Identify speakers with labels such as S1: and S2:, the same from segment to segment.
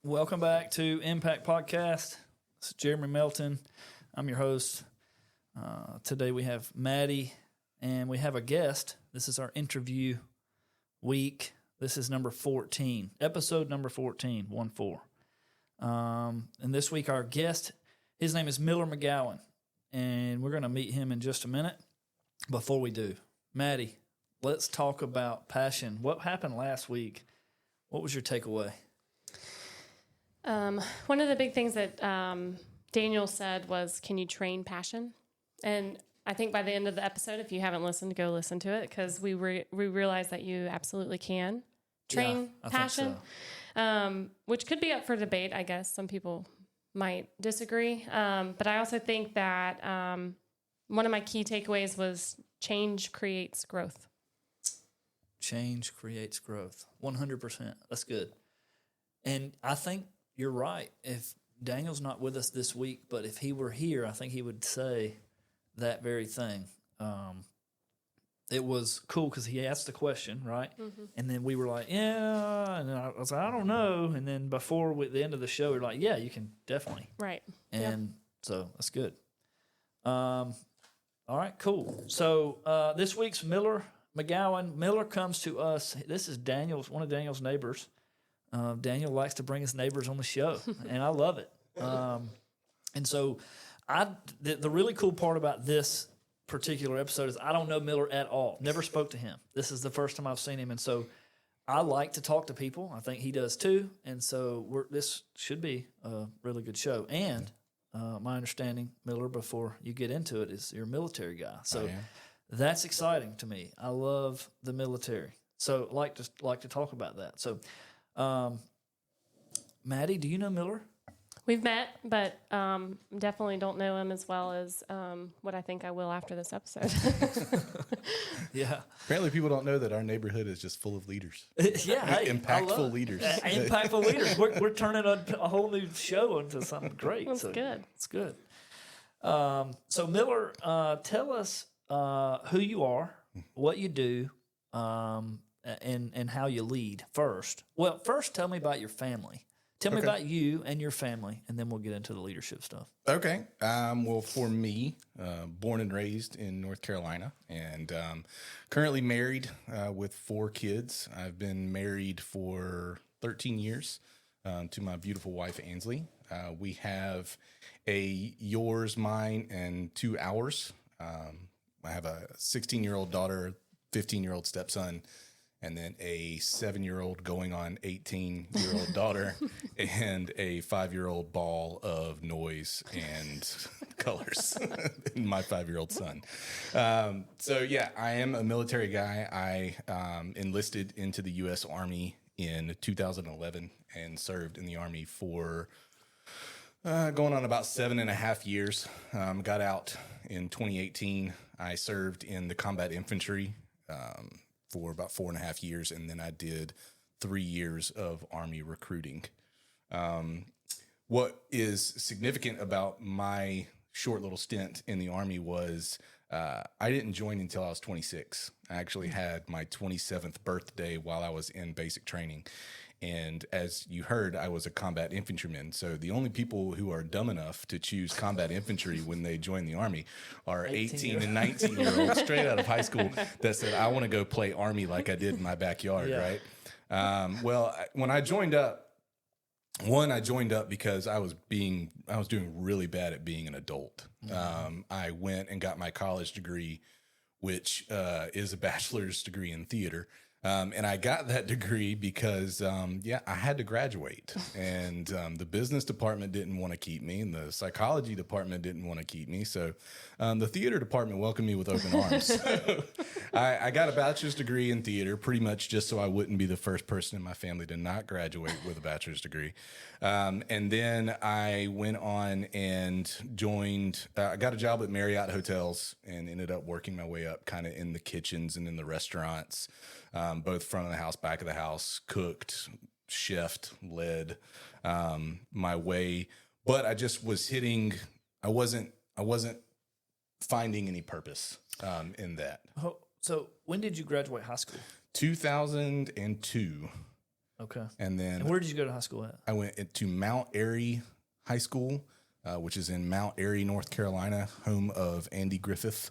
S1: Welcome back to Impact Podcast. This is Jeremy Melton. I'm your host. Today we have Maddie, and we have a guest. This is our interview week. This is number 14, episode number 14, 1-4. And this week our guest, his name is Miller McGowan, and we're going to meet him in just a minute. Before we do, Maddie, let's talk about passion. What happened last week? What was your takeaway?
S2: One of the big things that Daniel said was, can you train passion? And I think by the end of the episode, if you haven't listened, go listen to it, because we realized that you absolutely can train passion, which could be up for debate, I guess. Some people might disagree. But I also think that one of my key takeaways was change creates growth.
S1: Change creates growth. 100%. That's good. And I think you're right. If Daniel's not with us this week, but if he were here, I think he would say that very thing. It was cool because he asked the question, right? Mm-hmm. And then we were like, yeah. And I was like, I don't know. And then before the end of the show, we were like, yeah, you can definitely.
S2: Right.
S1: And so that's good. All right, cool. So this week's Miller McGowan. Miller comes to us. This is one of Daniel's neighbors. Daniel likes to bring his neighbors on the show, and I love it. And so the really cool part about this particular episode is I don't know Miller at all. Never spoke to him. This is the first time I've seen him, and so I like to talk to people. I think he does too, and so this should be a really good show. And my understanding, Miller, before you get into it, is you're a military guy. So that's exciting to me. I love the military. So like to talk about that. So Maddie, do you know Miller?
S2: We've met, but definitely don't know him as well as what I think I will after this episode.
S1: Yeah.
S3: Apparently people don't know that our neighborhood is just full of leaders.
S1: Yeah. Hey,
S3: impactful leaders.
S1: Impactful leaders. We're turning a whole new show into something great.
S2: That's good.
S1: It's good. So Miller, tell us who you are, what you do, and how you lead first. Well, first tell me about your family. Tell me about you and your family, and then we'll get into the leadership stuff.
S3: Okay. Well, for me, born and raised in North Carolina, and currently married with 4 kids. I've been married for 13 years to my beautiful wife, Ansley. We have a yours, mine, and 2 ours. I have a 16-year-old daughter, 15-year-old stepson, and then a 7-year-old going on 18-year-old daughter, and a 5-year-old ball of noise and colors, and my 5-year-old son. So yeah, I am a military guy. I enlisted into the U.S. Army in 2011 and served in the Army for going on about 7.5 years. Got out in 2018. I served in the combat infantry for about 4.5 years, and then I did 3 years of Army recruiting. What is significant about my short little stint in the Army was I didn't join until I was 26. I actually had my 27th birthday while I was in basic training. And as you heard, I was a combat infantryman. So the only people who are dumb enough to choose combat infantry when they join the Army are 18 and 19-year-olds straight out of high school that said, I want to go play Army like I did in my backyard, right? Well, when I joined up, I joined up because I was doing really bad at being an adult. I went and got my college degree, which is a bachelor's degree in theater. And I got that degree because, I had to graduate, and the business department didn't want to keep me, and the psychology department didn't want to keep me. So the theater department welcomed me with open arms. So I got a bachelor's degree in theater, pretty much just so I wouldn't be the first person in my family to not graduate with a bachelor's degree. And then I went on and joined, I got a job at Marriott Hotels and ended up working my way up kind of in the kitchens and in the restaurants. Both front of the house, back of the house, cooked, chefed, led my way. But I just was I wasn't finding any purpose in that.
S1: So when did you graduate high school?
S3: 2002.
S1: Okay.
S3: And then
S1: And where did you go to high school at?
S3: I went to Mount Airy High School, which is in Mount Airy, North Carolina, home of Andy Griffith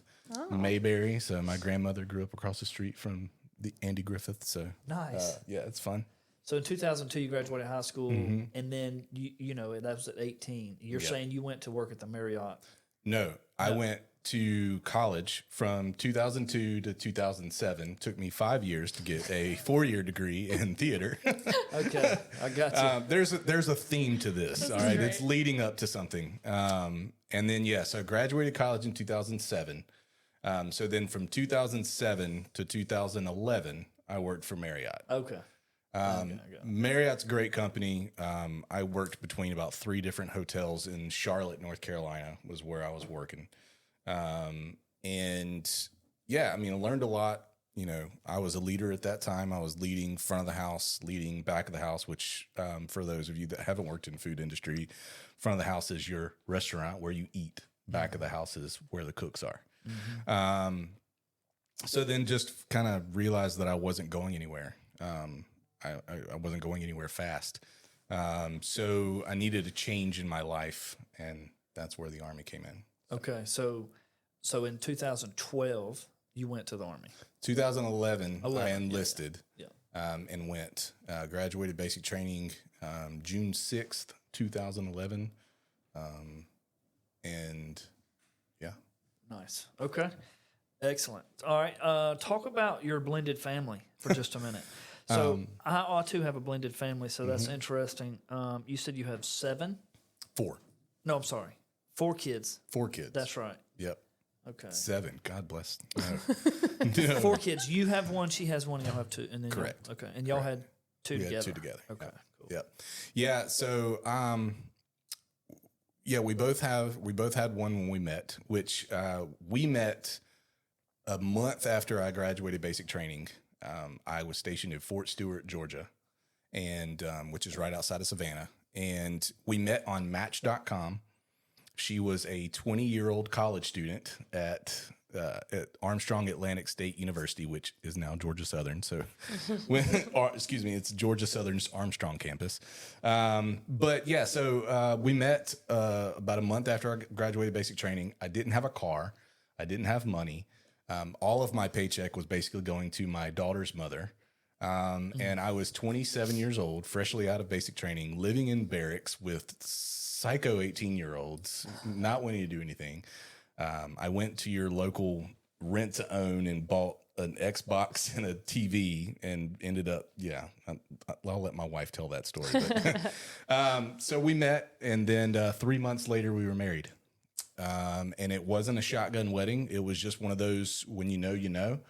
S3: Mayberry. So my grandmother grew up across the street from the Andy Griffith. So
S1: Nice.
S3: yeah, it's fun.
S1: So in 2002, you graduated high school, and then you know that was at 18. You're saying you went to work at the Marriott.
S3: No, I went to college from 2002 to 2007. Took me 5 years to get a 4-year degree in theater.
S1: Okay, I got you.
S3: There's a theme to this. All right, it's leading up to something. And then so I graduated college in 2007. So then from 2007 to 2011, I worked for Marriott.
S1: Okay.
S3: Marriott's a great company. I worked between about 3 different hotels in Charlotte, North Carolina, was where I was working. And yeah, I mean, I learned a lot. You know, I was a leader at that time. I was leading front of the house, leading back of the house, which for those of you that haven't worked in the food industry, front of the house is your restaurant where you eat. Back of the house is where the cooks are. So then just kind of realized that I wasn't going anywhere. I wasn't going anywhere fast. So I needed a change in my life, and that's where the Army came in.
S1: Okay, so in 2012, you went to the Army.
S3: 2011, I enlisted
S1: Yeah.
S3: And went. Graduated basic training June 6th, 2011. And yeah.
S1: Nice. Okay. Excellent. All right. Talk about your blended family for just a minute. So I too have a blended family, so that's interesting. You said you have 7?
S3: 4.
S1: No, I'm sorry. 4 kids.
S3: 4 kids.
S1: That's right.
S3: Yep.
S1: Okay.
S3: 7. God bless. No.
S1: 4 kids. You have 1, she has 1, and y'all have 2. And then
S3: Correct.
S1: Okay. And y'all had 2
S3: We
S1: together.
S3: had 2 together.
S1: Okay.
S3: Yep.
S1: Cool.
S3: Yep. Yeah. So, we both had one when we met, which we met a month after I graduated basic training. I was stationed in Fort Stewart, Georgia, and which is right outside of Savannah. And we met on Match.com. She was a 20-year-old college student at Armstrong Atlantic State University, which is now Georgia Southern. So, it's Georgia Southern's Armstrong campus. But yeah, so we met about a month after I graduated basic training. I didn't have a car. I didn't have money. All of my paycheck was basically going to my daughter's mother. And I was 27 years old, freshly out of basic training, living in barracks with psycho 18-year-olds, not wanting to do anything. I went to your local rent to own and bought an Xbox and a TV and ended up, I'll let my wife tell that story. But, so we met, and then 3 months later we were married. And it wasn't a shotgun wedding. It was just one of those, when you know, you know.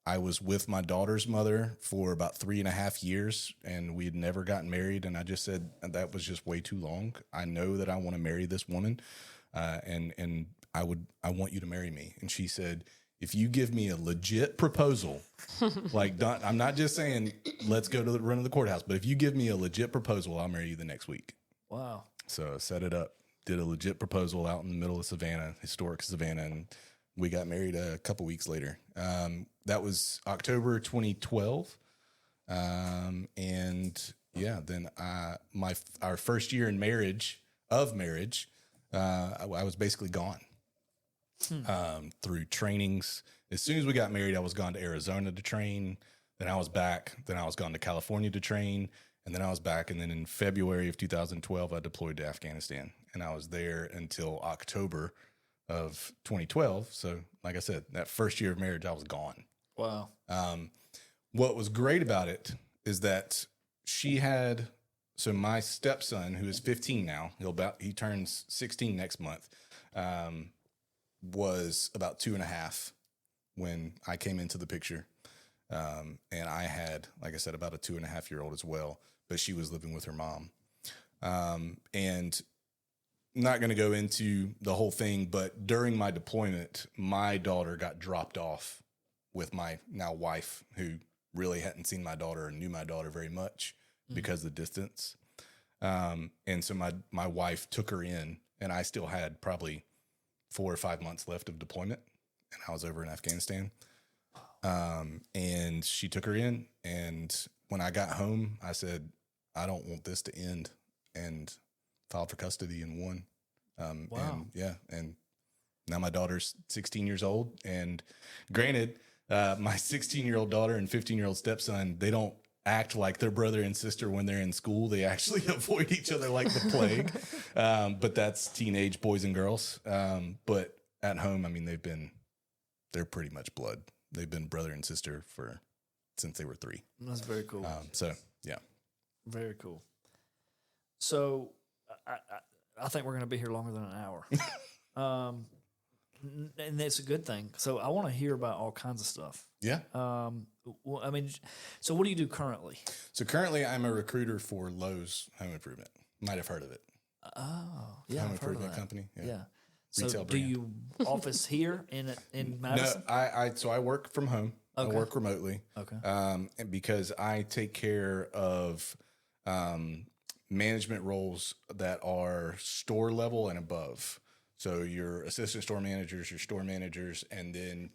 S3: I was with my daughter's mother for about 3.5 years, and we had never gotten married. And I just said, that was just way too long. I know that I want to marry this woman. And I want you to marry me. And she said, if you give me a legit proposal, I'm not just saying, let's go to the run of the courthouse, but if you give me a legit proposal, I'll marry you the next week.
S1: Wow.
S3: So I set it up, did a legit proposal out in the middle of Savannah, historic Savannah, and we got married a couple weeks later. That was October 2012. And yeah, then our first year in marriage, I was basically gone through trainings. As soon as we got married, I was gone to Arizona to train. Then I was back. Then I was gone to California to train. And then I was back. And then in February of 2012, I deployed to Afghanistan. And I was there until October of 2012. So like I said, that first year of marriage, I was gone.
S1: Wow.
S3: What was great about it is that so my stepson, who is 15 now, he turns 16 next month, was about 2.5 when I came into the picture. And I had, like I said, about a 2.5-year-old as well, but she was living with her mom. And not going to go into the whole thing, but during my deployment, my daughter got dropped off with my now wife, who really hadn't seen my daughter or knew my daughter very much because of the distance. And so my wife took her in, and I still had probably 4 or 5 months left of deployment, and I was over in Afghanistan. And she took her in, and when I got home, I said, I don't want this to end, and filed for custody and won.
S1: Wow.
S3: And now my daughter's 16 years old. And granted, my 16-year-old daughter and 15-year-old stepson, they don't act like their brother and sister when they're in school. They actually avoid each other like the plague. But that's teenage boys and girls. But at home, I mean, they're pretty much blood. They've been brother and sister since they were 3.
S1: That's very cool.
S3: So yeah.
S1: Very cool. So I think we're going to be here longer than an hour. And it's a good thing. So I want to hear about all kinds of stuff.
S3: Yeah.
S1: Well, I mean, so what do you do currently?
S3: So currently I'm a recruiter for Lowe's Home Improvement. Might have heard of it.
S1: Oh, yeah,
S3: Home
S1: I've heard of
S3: Improvement
S1: that.
S3: company.
S1: Yeah. So
S3: Retail
S1: do
S3: brand.
S1: you office here in Madison?
S3: No, so I work from home.
S1: Okay.
S3: I work remotely.
S1: Okay.
S3: And because I take care of management roles that are store level and above. So your assistant store managers, your store managers, and then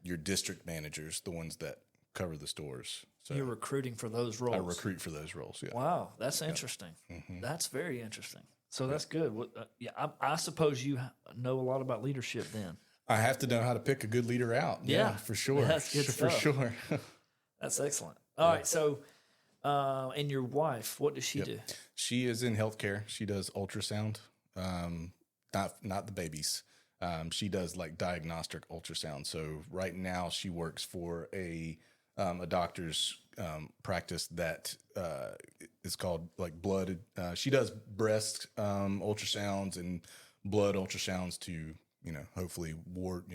S3: your district managers, the ones that cover the stores. So
S1: You're recruiting for those roles.
S3: I recruit for those roles. Yeah.
S1: Wow, that's interesting.
S3: Mm-hmm.
S1: That's very interesting. So that's good. I suppose you know a lot about leadership then.
S3: I have to know how to pick a good leader out.
S1: Yeah.
S3: For sure.
S1: That's good
S3: For
S1: stuff.
S3: sure.
S1: That's excellent. All right, so and your wife, what does she do?
S3: She is in healthcare. She does ultrasound. Not the babies. She does like diagnostic ultrasound. So right now she works for a doctor's practice that is called like blood. She does breast ultrasounds and blood ultrasounds to hopefully ward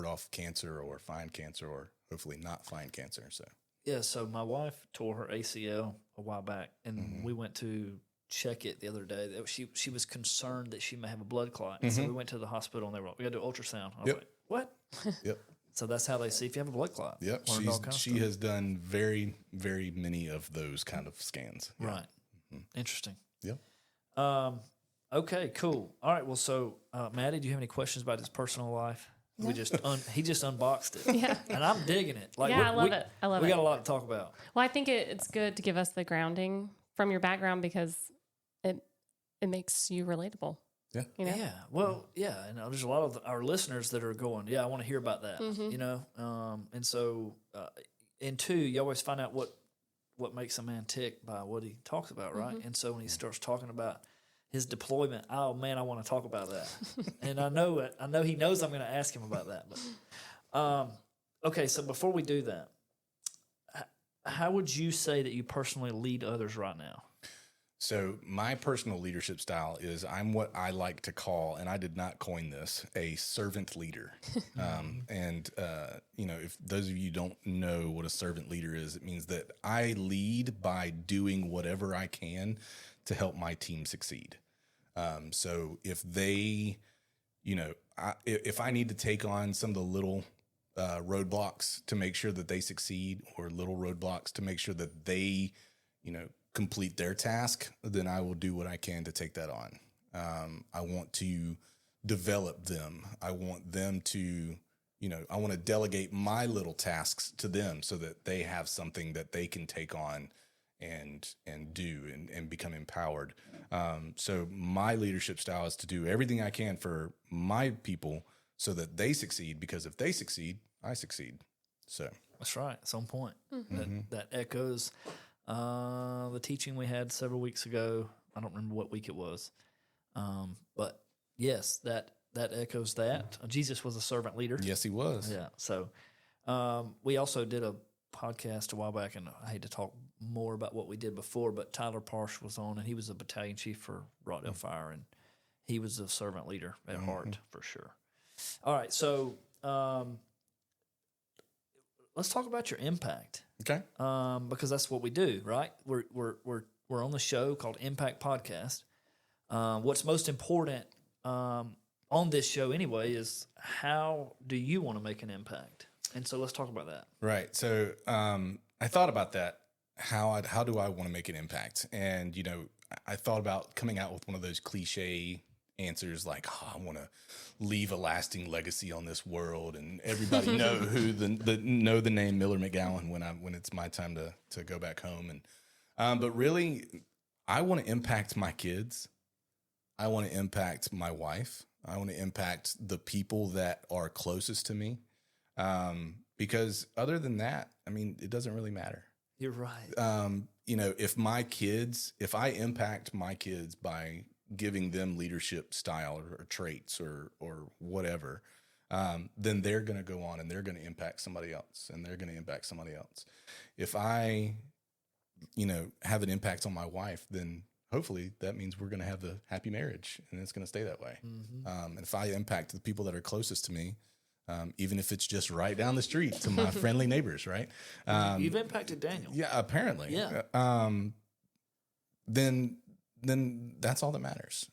S3: off cancer or find cancer or hopefully not find cancer. So
S1: Yeah, so my wife tore her ACL a while back, and we went to check it the other day. She was concerned that she may have a blood clot, and so we went to the hospital, and they were like, "We got to do ultrasound." I was like, "What?"
S3: Yep.
S1: So that's how they see if you have a blood clot.
S3: Yep.
S1: Learned all kinds of
S3: She
S1: stuff.
S3: has done very, very many of those kind of scans. Yeah.
S1: Right. Interesting.
S3: Yep.
S1: Okay, cool. All right, well, so Maddie, do you have any questions about his personal life?
S2: No.
S1: He just unboxed it.
S2: Yeah.
S1: And I'm digging it. Like,
S2: Yeah, I love it. I love
S1: we
S2: it.
S1: got a lot to talk about.
S2: Well, I think it's good to give us the grounding from your background because it makes you relatable.
S3: Yeah.
S2: You know?
S1: Yeah. Well, yeah. And there's a lot of our listeners that are going, yeah, I want to hear about that, And so, and two, you always find out what makes a man tick by what he talks about, right? And so when he starts talking about his deployment, oh man, I want to talk about that. And I know he knows I'm going to ask him about that. But okay, so before we do that, how would you say that you personally lead others right now?
S3: So my personal leadership style is I'm what I like to call, and I did not coin this, a servant leader. If those of you don't know what a servant leader is, it means that I lead by doing whatever I can to help my team succeed. So if they, if I need to take on some of the little roadblocks to make sure that they succeed, or little roadblocks to make sure that they, complete their task, then I will do what I can to take that on. I want to develop them. I want them to, I want to delegate my little tasks to them so that they have something that they can take on and do and become empowered. So my leadership style is to do everything I can for my people so that they succeed, because if they succeed, I succeed. So
S1: That's right. It's on point. That echoes the teaching we had several weeks ago. I don't remember what week it was. But yes, that echoes that. Jesus was a servant leader.
S3: yes, he was.
S1: Yeah. So we also did a podcast a while back, and I hate to talk more about what we did before, but Tyler Parsh was on, and he was a battalion chief for Rotterdam Fire, and he was a servant leader at heart for sure. All right. So let's talk about your impact.
S3: Okay.
S1: Because that's what we do, right? We're on the show called Impact Podcast. What's most important on this show anyway is how do you want to make an impact? And so let's talk about that.
S3: Right. So I thought about that. How do I want to make an impact? And I thought about coming out with one of those cliche answers like, oh, I want to leave a lasting legacy on this world, and everybody know know the name Miller McGowan when it's my time to go back home. And but really, I want to impact my kids. I want to impact my wife. I want to impact the people that are closest to me. Because other than that, I mean, it doesn't really matter.
S1: You're right.
S3: You know, if I impact my kids by giving them leadership style or traits or whatever, then they're going to go on and they're going to impact somebody else, and they're going to impact somebody else. If I, you know, have an impact on my wife, then hopefully that means we're going to have a happy marriage, and it's going to stay that way. And if I impact the people that are closest to me, even if it's just right down the street to my friendly neighbors, right?
S1: You've impacted Daniel.
S3: Yeah, apparently.
S1: Yeah.
S3: Then that's all that matters,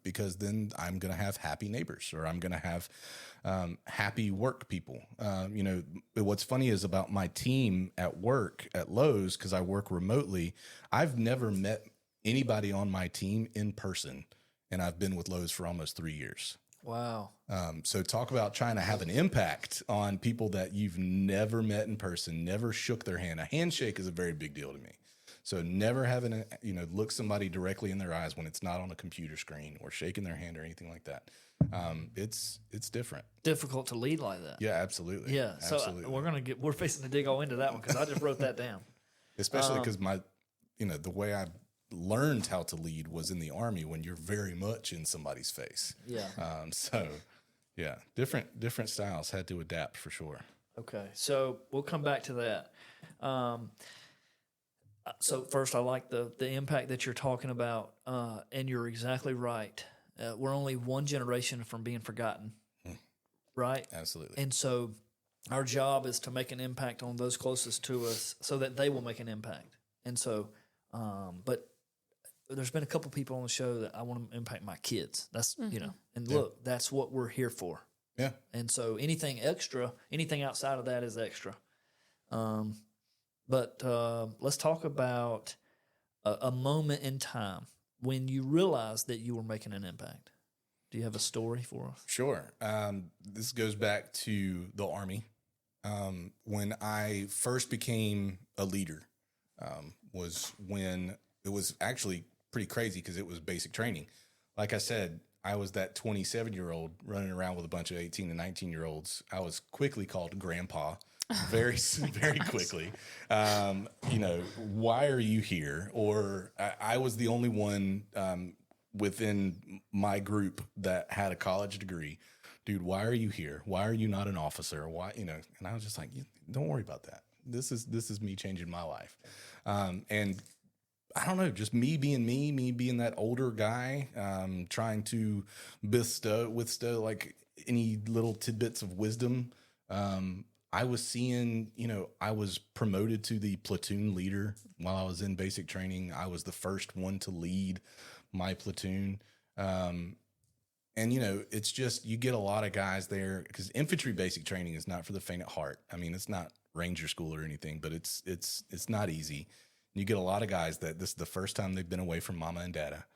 S3: because then I'm going to have happy neighbors, or I'm going to have happy work people. You know, what's funny is about my team at work at Lowe's, because I work remotely, I've never met anybody on my team in person, and I've been with Lowe's for almost 3 years.
S1: Wow.
S3: So talk about trying to have an impact on people that you've never met in person, never shook their hand. A handshake is a very big deal to me. So never having look somebody directly in their eyes when it's not on a computer screen, or shaking their hand or anything like that. It's different.
S1: Difficult to lead like that.
S3: Yeah, absolutely.
S1: Yeah. So
S3: absolutely.
S1: we're facing to dig all into that one, because I just wrote that down.
S3: Especially because the way I learned how to lead was in the Army, when you're very much in somebody's face.
S1: Yeah.
S3: So yeah, different styles, had to adapt for sure.
S1: Okay. So we'll come back to that. So first, I like the impact that you're talking about, and you're exactly right. We're only one generation from being forgotten, right?
S3: Absolutely.
S1: And so our job is to make an impact on those closest to us, so that they will make an impact. And so, but there's been a couple people on the show that I want to impact my kids. That's, and look, that's what we're here for.
S3: Yeah.
S1: And so anything extra, anything outside of that is extra. But let's talk about a moment in time when you realized that you were making an impact. Do you have a story for us?
S3: Sure. This goes back to the Army. When I first became a leader, was when it was actually pretty crazy, because it was basic training. Like I said, I was that 27-year-old running around with a bunch of 18 and 19-year-olds. I was quickly called grandpa. Very quickly. Why are you here? Or I was the only one within my group that had a college degree. Dude, why are you here? Why are you not an officer? Why, and I was just like, don't worry about that. This is me changing my life. And I don't know, just me being that older guy, trying to bestow like any little tidbits of wisdom. I was seeing, I was promoted to the platoon leader while I was in basic training. I was the first one to lead my platoon. And, it's just, you get a lot of guys there, because infantry basic training is not for the faint at heart. I mean, it's not Ranger School or anything, but it's not easy. You get a lot of guys that this is the first time they've been away from mama and dada,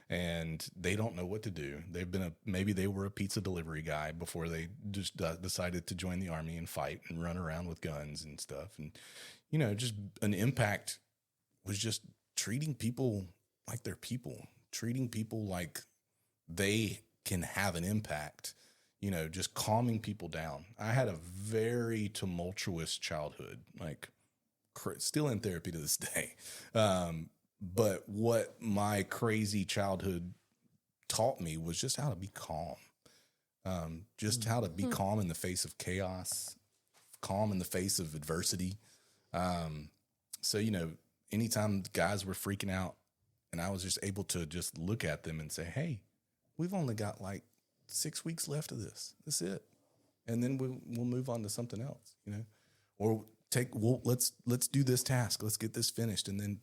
S3: and they don't know what to do. Maybe they were a pizza delivery guy before they just decided to join the Army and fight and run around with guns and stuff. And, just an impact was just treating people like they're people, treating people like they can have an impact, just calming people down. I had a very tumultuous childhood, like still in therapy to this day. But what my crazy childhood taught me was just how to be calm. Just how to be calm in the face of chaos, calm in the face of adversity. So, anytime guys were freaking out, and I was just able to just look at them and say, hey, we've only got like 6 weeks left of this. That's it. And then we'll move on to something else, or let's do this task. Let's get this finished. And then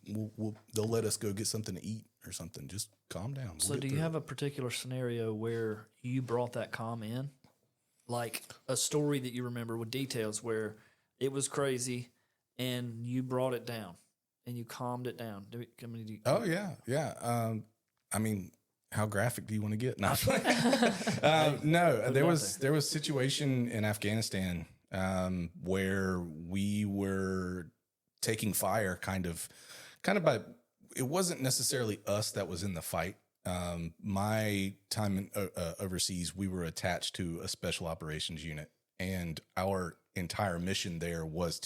S3: they'll let us go get something to eat or something. Just calm down.
S1: So do you have a particular scenario where you brought that calm in? Like a story that you remember with details where it was crazy and you brought it down and you calmed it down.
S3: Oh yeah. Yeah. how graphic do you want to get? No, no. There was a situation in Afghanistan where we were taking fire, kind of by. It wasn't necessarily us that was in the fight. My time overseas, we were attached to a special operations unit, and our entire mission there was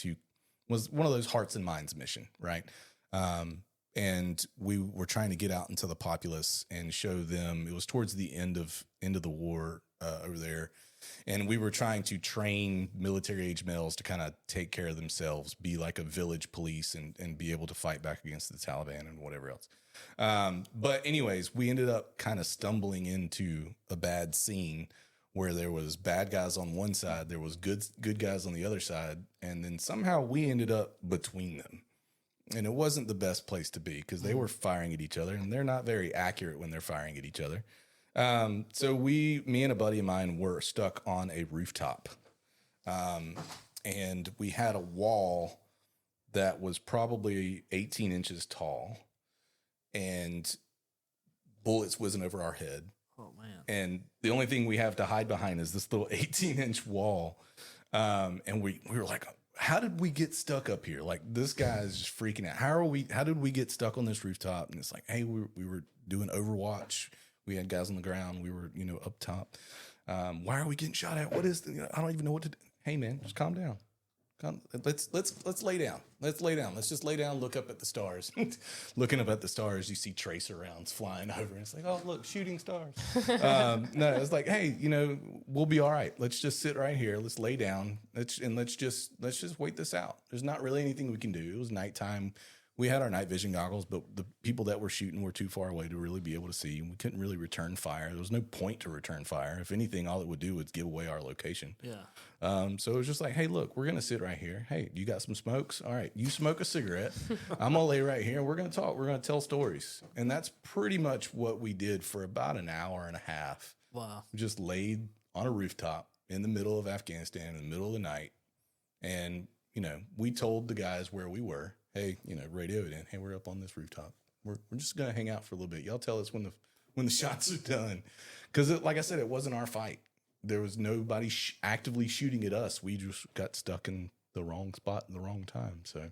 S3: one of those hearts and minds mission, right? And we were trying to get out into the populace and show them. It was towards the end of the war over there, and we were trying to train military age males to kind of take care of themselves, be like a village police, and be able to fight back against the Taliban and whatever else. But anyways, we ended up kind of stumbling into a bad scene where there was bad guys on one side, there was good guys on the other side, and then somehow we ended up between them. And it wasn't the best place to be because they were firing at each other, and they're not very accurate when they're firing at each other. So me and a buddy of mine were stuck on a rooftop. And we had a wall that was probably 18 inches tall, and bullets whizzing over our head.
S1: Oh, man.
S3: And the only thing we have to hide behind is this little 18-inch wall. And we were like, how did we get stuck up here? Like, this guy is just freaking out. How did we get stuck on this rooftop? And it's like, hey, we were doing Overwatch. We had guys on the ground. We were, up top. Why are we getting shot at? What is I don't even know what to do. Hey, man, just calm down. Let's lay down. Let's lay down. Let's just lay down, look up at the stars. Looking up at the stars, you see tracer rounds flying over. And it's like, oh, look, shooting stars. No, it's like, hey, we'll be all right. Let's just sit right here. Let's lay down. Let's just wait this out. There's not really anything we can do. It was nighttime. We had our night vision goggles, but the people that were shooting were too far away to really be able to see. We couldn't really return fire. There was no point to return fire. If anything, all it would do was give away our location.
S1: Yeah.
S3: So it was just like, hey, look, we're going to sit right here. Hey, you got some smokes? All right, you smoke a cigarette. I'm going to lay right here, and we're going to talk. We're going to tell stories. And that's pretty much what we did for about an hour and a half.
S1: Wow.
S3: We just laid on a rooftop in the middle of Afghanistan in the middle of the night. And, we told the guys where we were. Hey, radio it in. Hey, we're up on this rooftop. We're just going to hang out for a little bit. Y'all tell us when the shots are done. Because, like I said, it wasn't our fight. There was nobody actively shooting at us. We just got stuck in the wrong spot at the wrong time. So,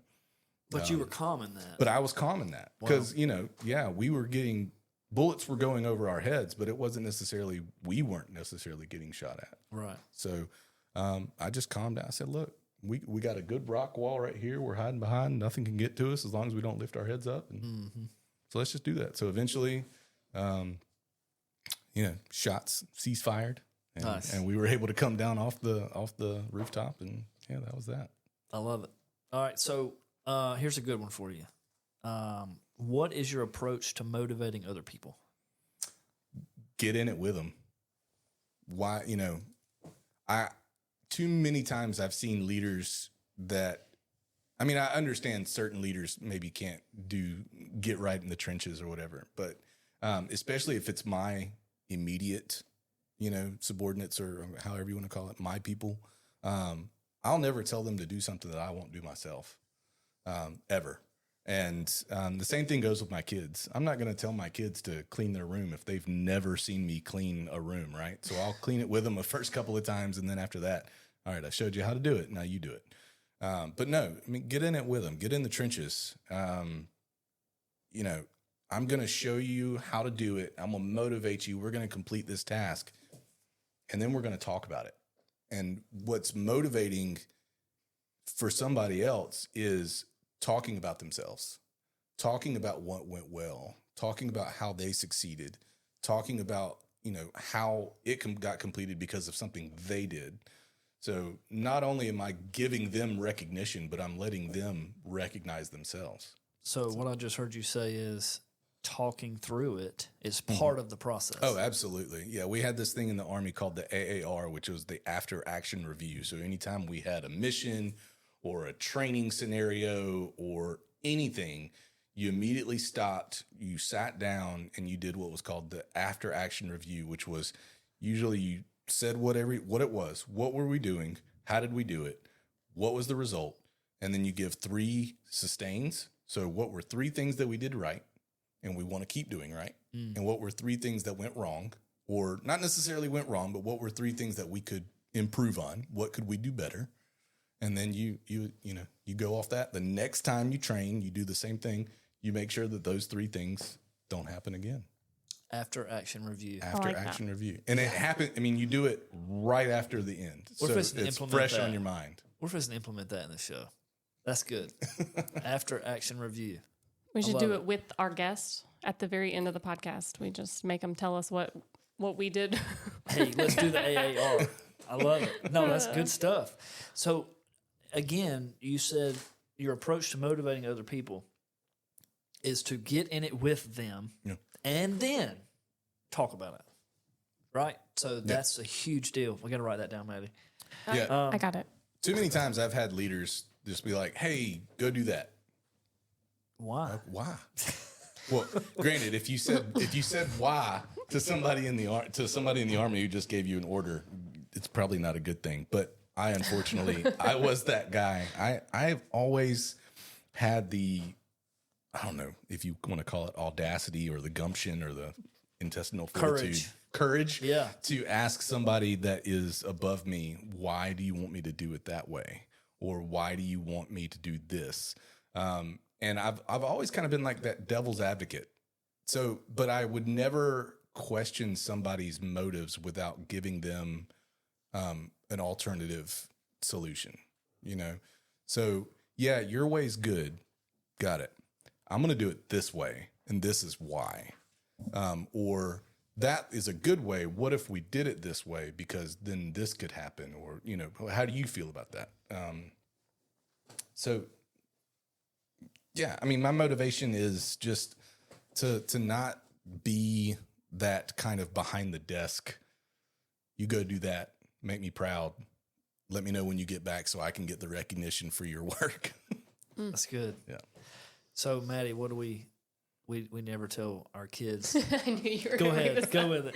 S1: but you were calm in that.
S3: But I was calm in that because, we were getting bullets were going over our heads, but it wasn't necessarily, we weren't necessarily getting shot at.
S1: Right.
S3: So I just calmed down. I said, look, we got a good rock wall right here. We're hiding behind. Nothing can get to us as long as we don't lift our heads up. And so let's just do that. So eventually, shots ceasefired, and,
S1: nice.
S3: And we were able to come down off the rooftop, and that was that.
S1: I love it. All right, so here's a good one for you. What is your approach to motivating other people?
S3: Get in it with them. Why? Too many times I've seen leaders that, I understand certain leaders maybe can't get right in the trenches or whatever, but especially if it's my immediate, subordinates or however you want to call it, my people, I'll never tell them to do something that I won't do myself, ever. And the same thing goes with my kids. I'm not going to tell my kids to clean their room if they've never seen me clean a room, right? So I'll clean it with them the first couple of times, and then after that, all right, I showed you how to do it. Now you do it. But no, get in it with them. Get in the trenches. I'm going to show you how to do it. I'm going to motivate you. We're going to complete this task, and then we're going to talk about it. And what's motivating for somebody else is talking about themselves, talking about what went well, talking about how they succeeded, talking about, how it got completed because of something they did. So not only am I giving them recognition, but I'm letting them recognize themselves.
S1: So what I just heard you say is talking through it is part of the process.
S3: Oh, absolutely. Yeah, we had this thing in the Army called the AAR, which was the after action review. So anytime we had a mission or a training scenario or anything, you immediately stopped, you sat down, and you did what was called the after action review, which was usually you said what it was, what were we doing, how did we do it, what was the result, and then you give 3 sustains. So what were 3 things that we did right and we want to keep doing right, And what were 3 things that went wrong, or not necessarily went wrong, but what were 3 things that we could improve on? What could we do better? And then you go off that. The next time you train, you do the same thing. You make sure that those 3 things don't happen again.
S1: After action review.
S3: After action review. And it happened. I mean, you do it right after the end.
S1: What if
S3: So
S1: it's to
S3: it's
S1: implement
S3: fresh
S1: that?
S3: on your mind.
S1: What if it's to implement that in the show? That's good. After action review.
S2: We should
S1: love
S2: do
S1: it.
S2: it with our guests at the very end of the podcast. We just make them tell us what we did.
S1: Hey, let's do the AAR. I love it. No, that's good stuff. So, again, you said your approach to motivating other people is to get in it with them and then talk about it. Right? So that's a huge deal. We got to write that down, Maddie.
S3: Yeah.
S2: I got it.
S3: Too many times I've had leaders just be like, hey, go do that.
S1: Why?
S3: Why? Well, granted, if you said why to somebody in the army who just gave you an order, it's probably not a good thing. But I was that guy. I've always had the, I don't know if you want to call it audacity or the gumption or the intestinal fortitude, courage to ask somebody that is above me, why do you want me to do it that way? Or why do you want me to do this? And I've always kind of been like that devil's advocate. So, but I would never question somebody's motives without giving them an alternative solution, So, yeah, your way's good. Got it. I'm going to do it this way, and this is why. Or that is a good way. What if we did it this way? Because then this could happen. Or, how do you feel about that? So, yeah, I mean, my motivation is just to not be that kind of behind the desk. You go do that, make me proud. Let me know when you get back so I can get the recognition for your work.
S1: That's good.
S3: Yeah.
S1: So, Maddie, what do we never tell our kids?
S2: I knew you were
S1: Go
S2: gonna bring
S1: ahead.
S2: this
S1: Go
S2: up.
S1: with it.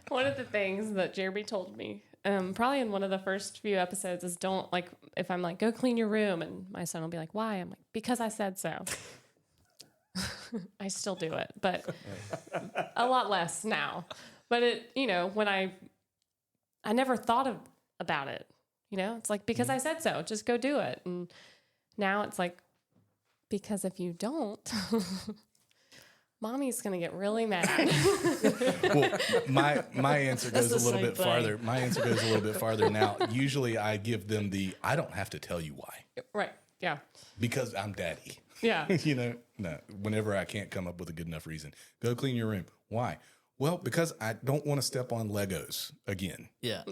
S2: One of the things that Jeremy told me, probably in one of the first few episodes, is don't, like, if I'm like, go clean your room, and my son will be like, why? I'm like, because I said so. I still do it, but a lot less now. But when I never thought about it, it's like, because I said so, just go do it. And now it's like, because if you don't, mommy's going to get really mad.
S3: Well, my answer goes
S1: the
S3: a little
S1: same
S3: bit
S1: thing.
S3: farther. My answer goes a little bit farther now. Usually I give them I don't have to tell you why.
S2: Right. Yeah.
S3: Because I'm daddy.
S2: Yeah.
S3: No, whenever I can't come up with a good enough reason. Go clean your room. Why? Well, because I don't want to step on Legos again.
S1: Yeah.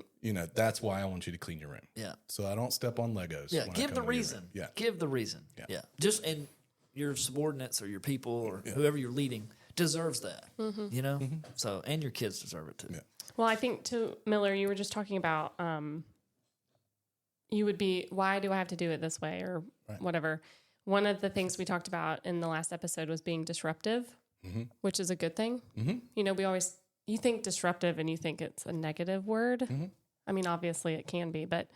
S3: That's why I want you to clean your room.
S1: Yeah.
S3: So I don't step on Legos.
S1: Yeah.
S3: when I
S1: Give
S3: come
S1: the
S3: into your
S1: reason.
S3: room. Yeah.
S1: Give the reason. Yeah. Just, and your subordinates or your people or whoever you're leading deserves that, So, and your kids deserve it too.
S3: Yeah.
S2: Well, I think too, Miller, you were just talking about, you would be, why do I have to do it this way or whatever? One of the things we talked about in the last episode was being disruptive, which is a good thing. You think disruptive and you think it's a negative word. I mean, obviously it can be, but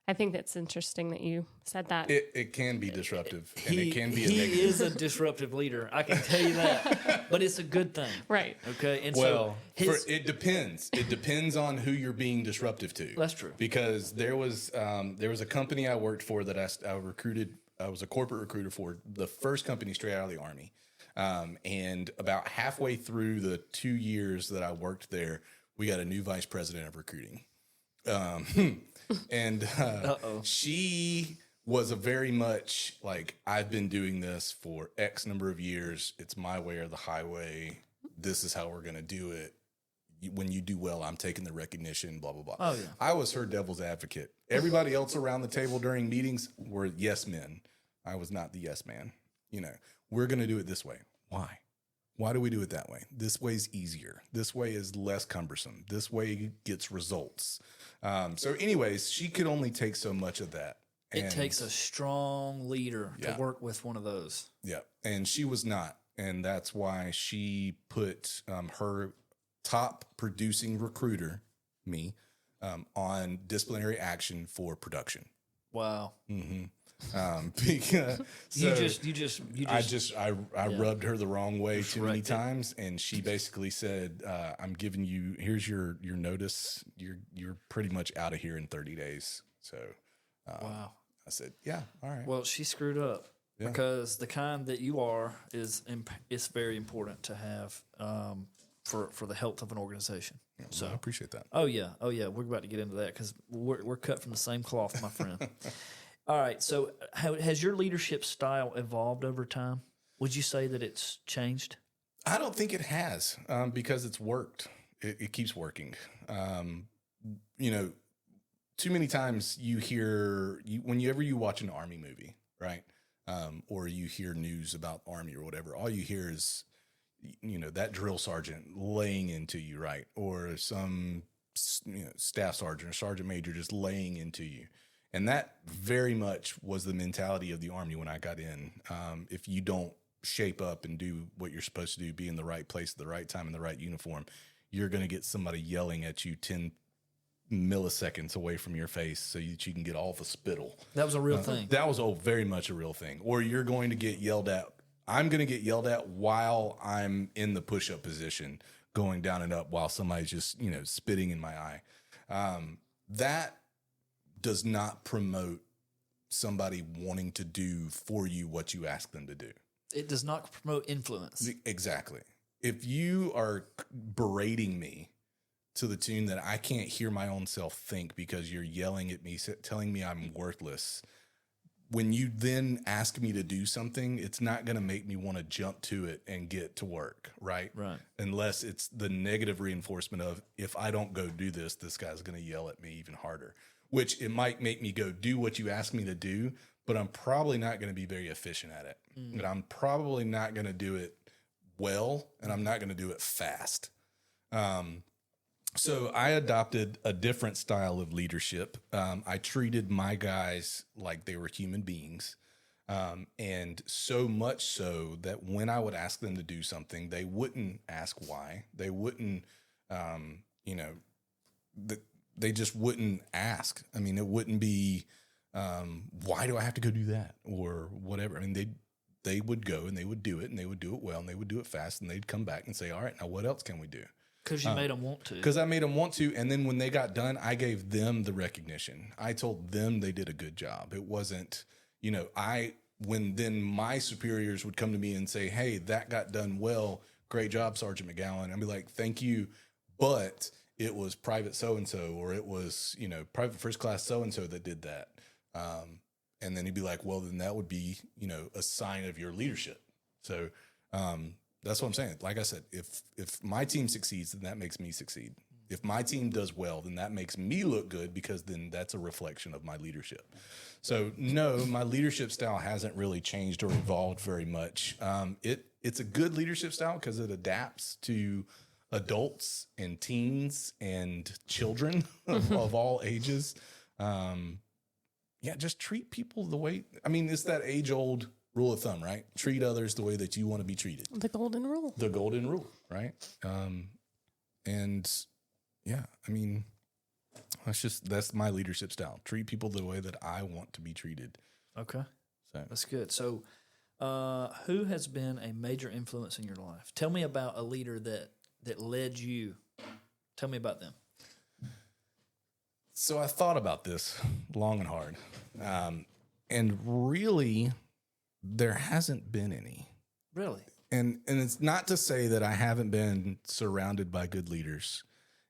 S2: I think that's interesting that you said that.
S3: It can be disruptive and it can be a
S1: He
S3: negative.
S1: is a disruptive leader. I can tell you that, but it's a good thing.
S2: Right.
S1: Okay. And
S3: Well,
S1: so
S3: it depends. It depends on who you're being disruptive to.
S1: That's true.
S3: Because there was a company I worked for that I recruited. I was a corporate recruiter for the first company straight out of the Army. And about halfway through the 2 years that I worked there, we got a new vice president of recruiting. And she was a very much like, I've been doing this for X number of years. It's my way or the highway. This is how we're going to do it. When you do well, I'm taking the recognition, blah, blah, blah.
S1: Oh, yeah.
S3: I was her devil's advocate. Everybody else around the table during meetings were yes men. I was not the yes man. We're going to do it this way. Why? Why do we do it that way? This way's easier. This way is less cumbersome. This way gets results. So anyways, she could only take so much of that.
S1: it takes a strong leader to work with one of those.
S3: Yeah. And she was not. And that's why she put her top producing recruiter, me, on disciplinary action for production.
S1: Wow.
S3: Mm-hmm. Because I rubbed her the wrong way too many times, and she basically said, "I'm giving you, here's your notice. You're pretty much out of here in 30 days." So,
S1: Wow.
S3: I said, "Yeah, all right."
S1: Well, she screwed up because the kind that you are is very important to have for the health of an organization.
S3: Yeah,
S1: so
S3: I appreciate that.
S1: Oh yeah. We're about to get into that because we're cut from the same cloth, my friend. All right. So, has your leadership style evolved over time? Would you say that it's changed?
S3: I don't think it has, because it's worked. It keeps working. Too many times you hear whenever you watch an Army movie, right? Or you hear news about Army or whatever, all you hear is, that drill sergeant laying into you, right? Or some, staff sergeant or sergeant major just laying into you. And that very much was the mentality of the Army when I got in. If you don't shape up and do what you're supposed to do, be in the right place at the right time in the right uniform, you're going to get somebody yelling at you 10 milliseconds away from your face so that you can get all the spittle.
S1: That was a real thing.
S3: That was very much a real thing. Or you're going to get yelled at. I'm going to get yelled at while I'm in the push-up position, going down and up while somebody's just, spitting in my eye. That does not promote somebody wanting to do for you what you ask them to do.
S1: It does not promote influence.
S3: Exactly. If you are berating me to the tune that I can't hear my own self think because you're yelling at me, telling me I'm worthless, when you then ask me to do something, it's not going to make me want to jump to it and get to work, right?
S1: Right.
S3: Unless it's the negative reinforcement of, if I don't go do this, this guy's going to yell at me even harder, which it might make me go do what you ask me to do, but I'm probably not going to be very efficient at it. And I'm probably not going to do it well, and I'm not going to do it fast. So I adopted a different style of leadership. I treated my guys like they were human beings. And so much so that when I would ask them to do something, they wouldn't ask why. They wouldn't, they just wouldn't ask. I mean, it wouldn't be, why do I have to go do that or whatever? I mean, they would go and they would do it, and they would do it well, and they would do it fast, and they'd come back and say, all right, now what else can we do?
S1: Because you made them want to.
S3: Because I made them want to, and then when they got done, I gave them the recognition. I told them they did a good job. It wasn't, when then my superiors would come to me and say, hey, that got done well. Great job, Sergeant McGowan. I'd be like, thank you. But it was Private so-and-so, or it was, Private First Class so-and-so that did that. And then he'd be like, well, then that would be, a sign of your leadership. So, that's what I'm saying. Like I said, if my team succeeds, then that makes me succeed. If my team does well, then that makes me look good, because then that's a reflection of my leadership. So no, my leadership style hasn't really changed or evolved very much. It's a good leadership style because it adapts to adults and teens and children of all ages. Just treat people the way, it's that age old rule of thumb, right? Treat others the way that you want to be treated.
S2: The golden rule.
S3: The golden rule, right? That's my leadership style. Treat people the way that I want to be treated.
S1: Okay. That's good. So, who has been a major influence in your life? Tell me about a leader that led you. Tell me about them.
S3: So I thought about this long and hard. And really, there hasn't been any.
S1: Really?
S3: And it's not to say that I haven't been surrounded by good leaders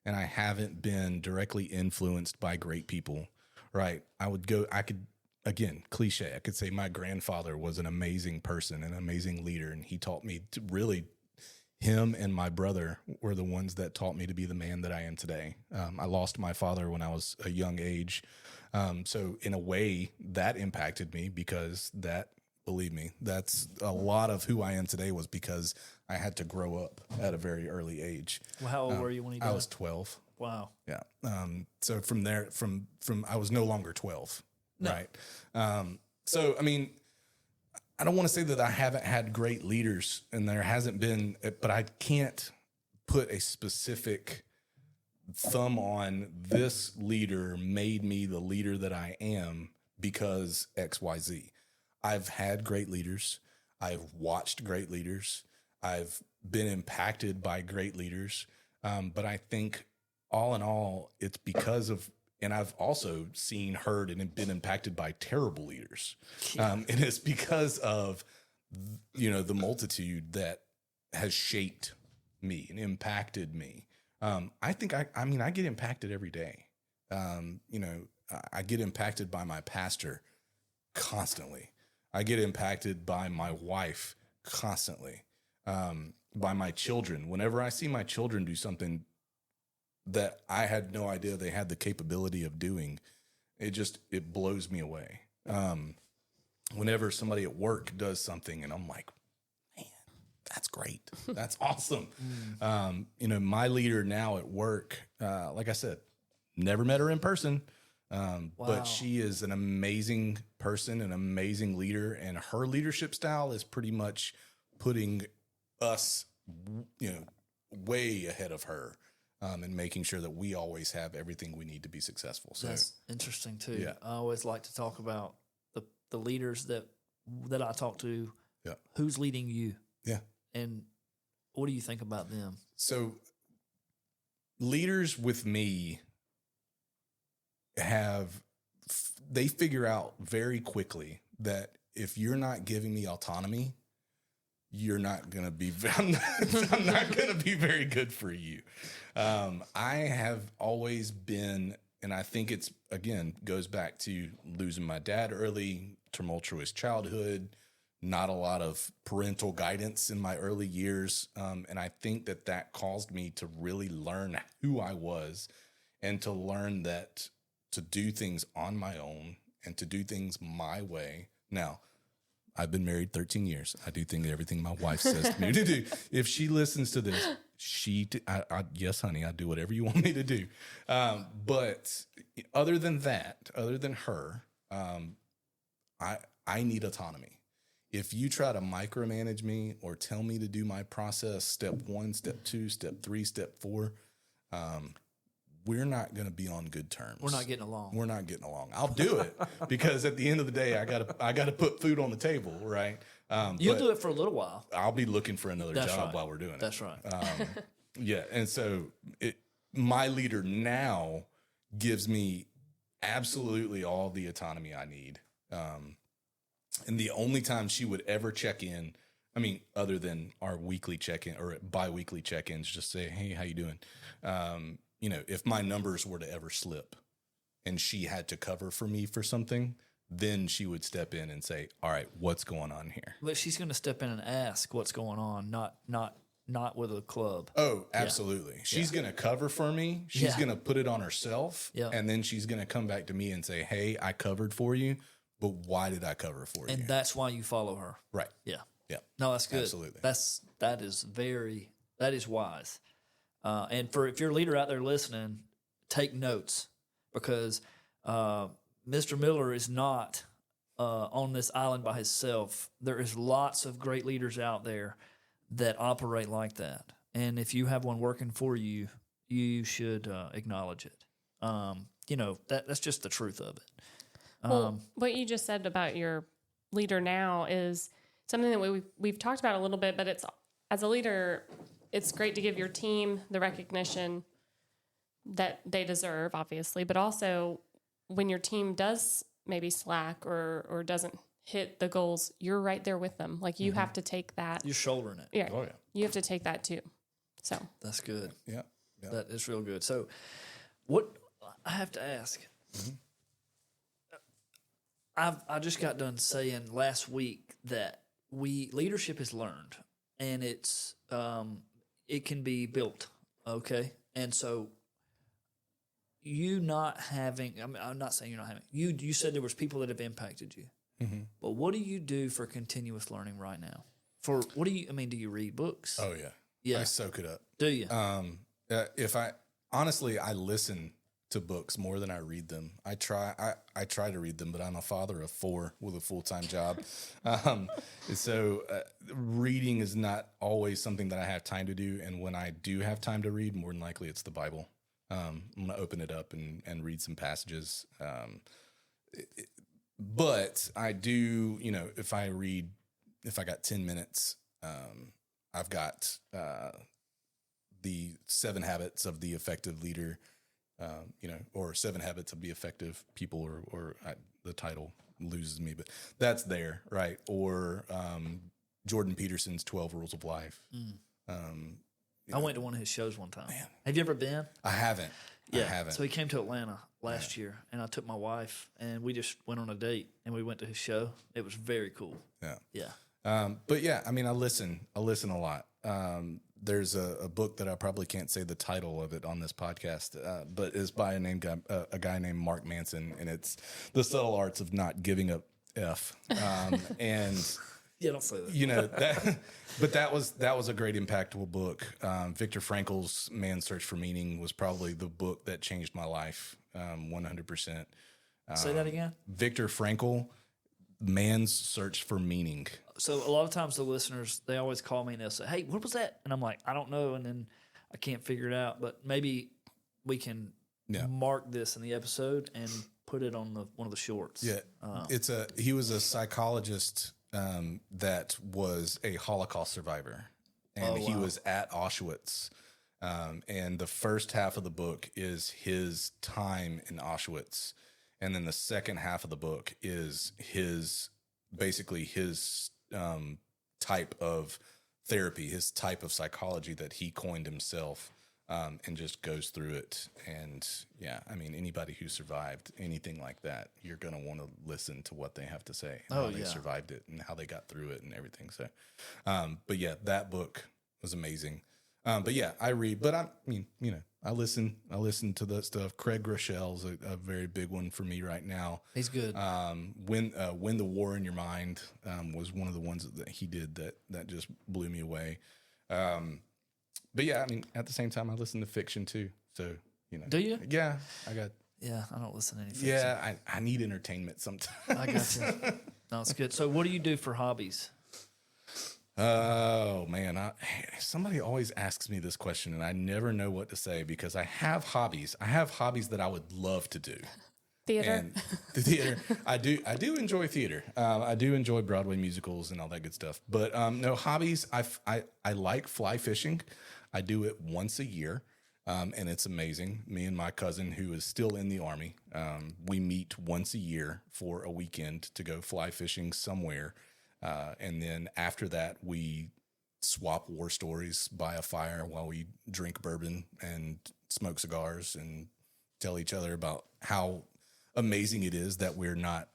S3: and I haven't been directly influenced by great people, right? Again, cliche, I could say my grandfather was an amazing person, an amazing leader, and he taught me to really, him and my brother were the ones that taught me to be the man that I am today. I lost my father when I was a young age. So in a way that impacted me, because believe me, that's a lot of who I am today was because I had to grow up at a very early age.
S1: Well, how old were you when you died?
S3: I was 12.
S1: Wow.
S3: Yeah. So from there, from I was no longer 12. No. Right. I don't want to say that I haven't had great leaders and there hasn't been, but I can't put a specific thumb on this leader made me the leader that I am because XYZ. I've had great leaders. I've watched great leaders. I've been impacted by great leaders. But I think all in all, it's because of, and I've also seen, heard, and been impacted by terrible leaders. And it's because of, the multitude that has shaped me and impacted me. I think I get impacted every day. I get impacted by my pastor constantly. I get impacted by my wife constantly, by my children. Whenever I see my children do something that I had no idea they had the capability of doing, it blows me away. Whenever somebody at work does something and I'm like, man, that's great. That's awesome. My leader now at work, like I said, never met her in person. But she is an amazing person, an amazing leader, and her leadership style is pretty much putting us, way ahead of her, and making sure that we always have everything we need to be successful. So
S1: that's interesting too.
S3: Yeah.
S1: I always like to talk about the leaders that I talk to.
S3: Yeah.
S1: Who's leading you?
S3: Yeah.
S1: And what do you think about them?
S3: So leaders with me they figure out very quickly that if you're not giving me autonomy, you're not going to be, I'm not going to be very good for you. I have always been, and I think it's, again, goes back to losing my dad early, tumultuous childhood, not a lot of parental guidance in my early years. And I think that caused me to really learn who I was and to learn that to do things on my own and to do things my way. Now, I've been married 13 years. I do everything my wife says to me to do. If she listens to this, yes, honey, I do whatever you want me to do. But other than her, I need autonomy. If you try to micromanage me or tell me to do my process, step 1, step 2, step 3, step 4, we're not going to be on good terms.
S1: We're not getting along.
S3: I'll do it because at the end of the day, I gotta put food on the table, right?
S1: You'll do it for a little while.
S3: I'll be looking for another job
S1: right.
S3: while we're doing it.
S1: That's right.
S3: Yeah, and so my leader now gives me absolutely all the autonomy I need. And the only time she would ever check in, other than our weekly check-in or bi-weekly check-ins, just say, hey, how you doing? If my numbers were to ever slip and she had to cover for me for something, then she would step in and say, all right, what's going on here?
S1: But she's going to step in and ask what's going on, not with a club.
S3: Oh, absolutely. Yeah. She's going to cover for me. She's going to put it on herself.
S1: Yeah.
S3: And then she's going to come back to me and say, hey, I covered for you, but why did I cover for you?
S1: And that's why you follow her.
S3: Right.
S1: Yeah.
S3: Yeah.
S1: No, that's good.
S3: Absolutely.
S1: That is wise. And if you're a leader out there listening, take notes because Mr. Miller is not on this island by himself. There is lots of great leaders out there that operate like that. And if you have one working for you, you should acknowledge it. That's just the truth of it.
S2: Well, what you just said about your leader now is something that we've talked about a little bit, but it's, as a leader, it's great to give your team the recognition that they deserve, obviously, but also when your team does maybe slack or doesn't hit the goals, you're right there with them. Like you have to take that.
S1: You're shouldering it.
S2: Yeah. Oh, yeah. You have to take that too. So
S1: that's good.
S3: Yeah.
S1: That is real good. So what I have to ask, I just got done saying last week that leadership is learned and it's, it can be built, okay? And so you not having, I'm not saying you're not having, you said there was people that have impacted you. Mm-hmm. But what do you do for continuous learning right now? Do you read books?
S3: Oh, yeah.
S1: Yeah.
S3: I soak it up.
S1: Do you?
S3: I listen to books more than I read them. I try to read them, but I'm a father of 4 with a full-time job. So reading is not always something that I have time to do. And when I do have time to read, more than likely it's the Bible. I'm going to open it up and read some passages. But I do, if I got 10 minutes, I've got the 7 Habits of the Effective Leader, or 7 Habits of the Effective People, the title loses me, but that's there, right? Or Jordan Peterson's 12 Rules of Life.
S1: I went to one of his shows one time. Man. Have you ever been?
S3: I haven't.
S1: Yeah.
S3: I haven't.
S1: So he came to Atlanta last year, and I took my wife, and we just went on a date, and we went to his show. It was very cool.
S3: Yeah.
S1: Yeah.
S3: But yeah, I mean, I listen a lot. There's a book that I probably can't say the title of it on this podcast, but it's by a guy named Mark Manson, and it's The Subtle Arts of Not Giving a F. And
S1: yeah, don't say that.
S3: But that was a great impactful book. Viktor Frankl's Man's Search for Meaning was probably the book that changed my life, 100%.
S1: Say that again.
S3: Viktor Frankl, Man's Search for Meaning.
S1: So a lot of times the listeners, they always call me and they'll say, "Hey, what was that?" And I'm like, "I don't know," and then I can't figure it out. But maybe we can mark this in the episode and put it on one of the shorts.
S3: Yeah, he was a psychologist that was a Holocaust survivor, and he was at Auschwitz. And the first half of the book is his time in Auschwitz, and then the second half of the book is his type of therapy, his type of psychology that he coined himself, and just goes through it. And yeah, I mean, anybody who survived anything like that, you're going to want to listen to what they have to say, and how they survived it and how they got through it and everything. So, but yeah, that book was amazing. But yeah, I read, but I listen to that stuff. Craig Groeschel's a very big one for me right now.
S1: He's good.
S3: When the War in Your Mind was one of the ones that he did that just blew me away. But yeah, I mean, at the same time, I listen to fiction too. So,
S1: Do you?
S3: Yeah,
S1: Yeah, I don't listen to any fiction.
S3: Yeah, I need entertainment sometimes.
S1: I got you. No, it's good. So what do you do for hobbies?
S3: Oh man, somebody always asks me this question, and I never know what to say because I have hobbies. I have hobbies that I would love to do.
S2: Theater.
S3: And the theater. I do enjoy theater. I do enjoy Broadway musicals and all that good stuff. But no hobbies. I like fly fishing. I do it once a year, and it's amazing. Me and my cousin, who is still in the Army, we meet once a year for a weekend to go fly fishing somewhere. And then after that, we swap war stories by a fire while we drink bourbon and smoke cigars and tell each other about how amazing it is that we're not,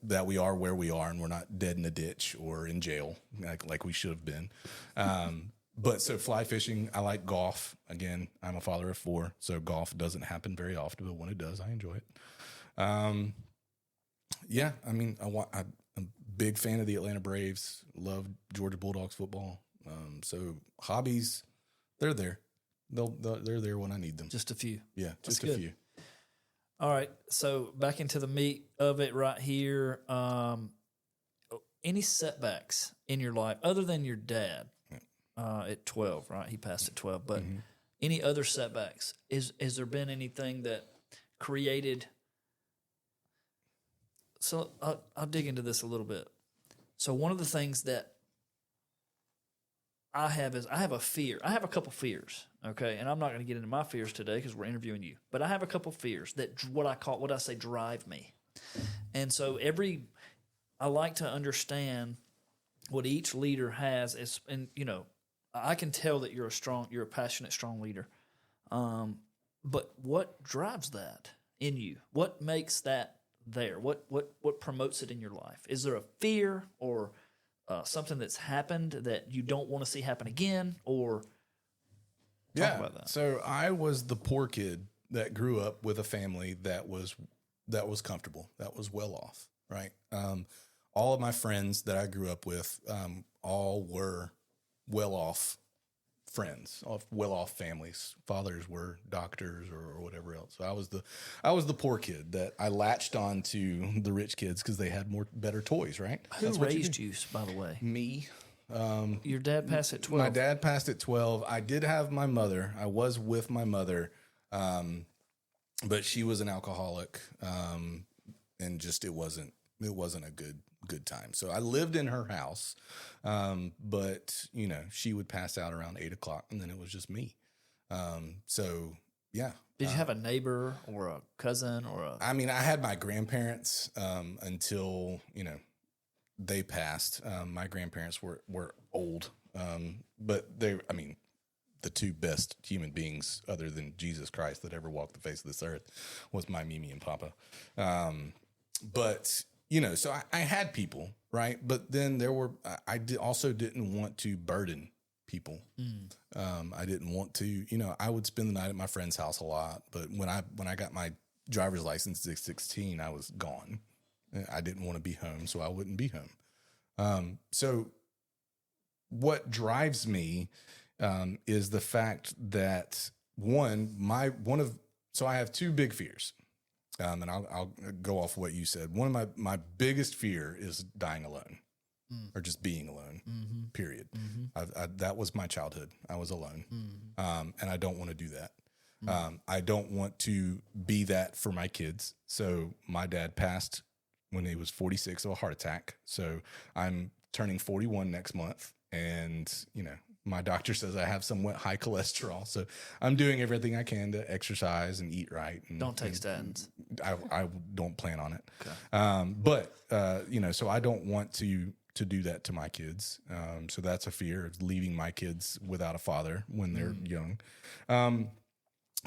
S3: that we are where we are and we're not dead in a ditch or in jail like we should have been. But so fly fishing, I like golf. Again, I'm a father of 4, so golf doesn't happen very often, but when it does, I enjoy it. Yeah, I mean, I'm a big fan of the Atlanta Braves. Love Georgia Bulldogs football. So hobbies, they're there. They're there when I need them.
S1: Just a few.
S3: Yeah, just
S1: That's
S3: a
S1: good.
S3: few.
S1: All right. So back into the meat of it right here. Any setbacks in your life other than your dad at 12, right? He passed at 12. But any other setbacks? Is there been anything that created... So I'll dig into this a little bit. So one of the things that I have is I have a fear. I have a couple fears, okay? And I'm not going to get into my fears today because we're interviewing you. But I have a couple fears that what I say drive me. And so I like to understand what each leader has is, and I can tell that you're a passionate, strong leader. But what drives that in you? What makes that there? What promotes it in your life? Is there a fear or something that's happened that you don't want to see happen again? Or talk about that.
S3: So I was the poor kid that grew up with a family that was comfortable, that was well off, right? All of my friends that I grew up with, all were well off friends, well off families. Fathers were doctors or whatever else. So I was the poor kid that I latched on to the rich kids because they had better toys, right?
S1: Who raised you, by the way?
S3: Me.
S1: Your dad passed at 12.
S3: My dad passed at 12. I did have my mother. I was with my mother, but she was an alcoholic, and just it wasn't it wasn't a good time. So I lived in her house, but you know, she would pass out around 8 o'clock, and then it was just me. So yeah.
S1: Did you have a neighbor or a cousin or a?
S3: I mean, I had my grandparents until, you know, they passed. My grandparents were old, but I mean, the two best human beings other than Jesus Christ that ever walked the face of this earth was my Mimi and Papa. But, you know, so I had people, right? But then also didn't want to burden people. I didn't want to, you know, I would spend the night at my friend's house a lot, but when I got my driver's license at 16, I was gone. I didn't want to be home, so I wouldn't be home. So what drives me is the fact that so I have two big fears. And I'll go off what you said. One of my biggest fear is dying alone. Or just being alone, period. That was my childhood. I was alone. And I don't want to do that. I don't want to be that for my kids. So my dad passed when he was 46 of a heart attack. So I'm turning 41 next month. And, you know, my doctor says I have somewhat high cholesterol. So I'm doing everything I can to exercise and eat right. And,
S1: Don't take statins.
S3: I don't plan on it.
S1: Okay.
S3: But you know, so I don't want to do that to my kids. So that's a fear of leaving my kids without a father when they're young.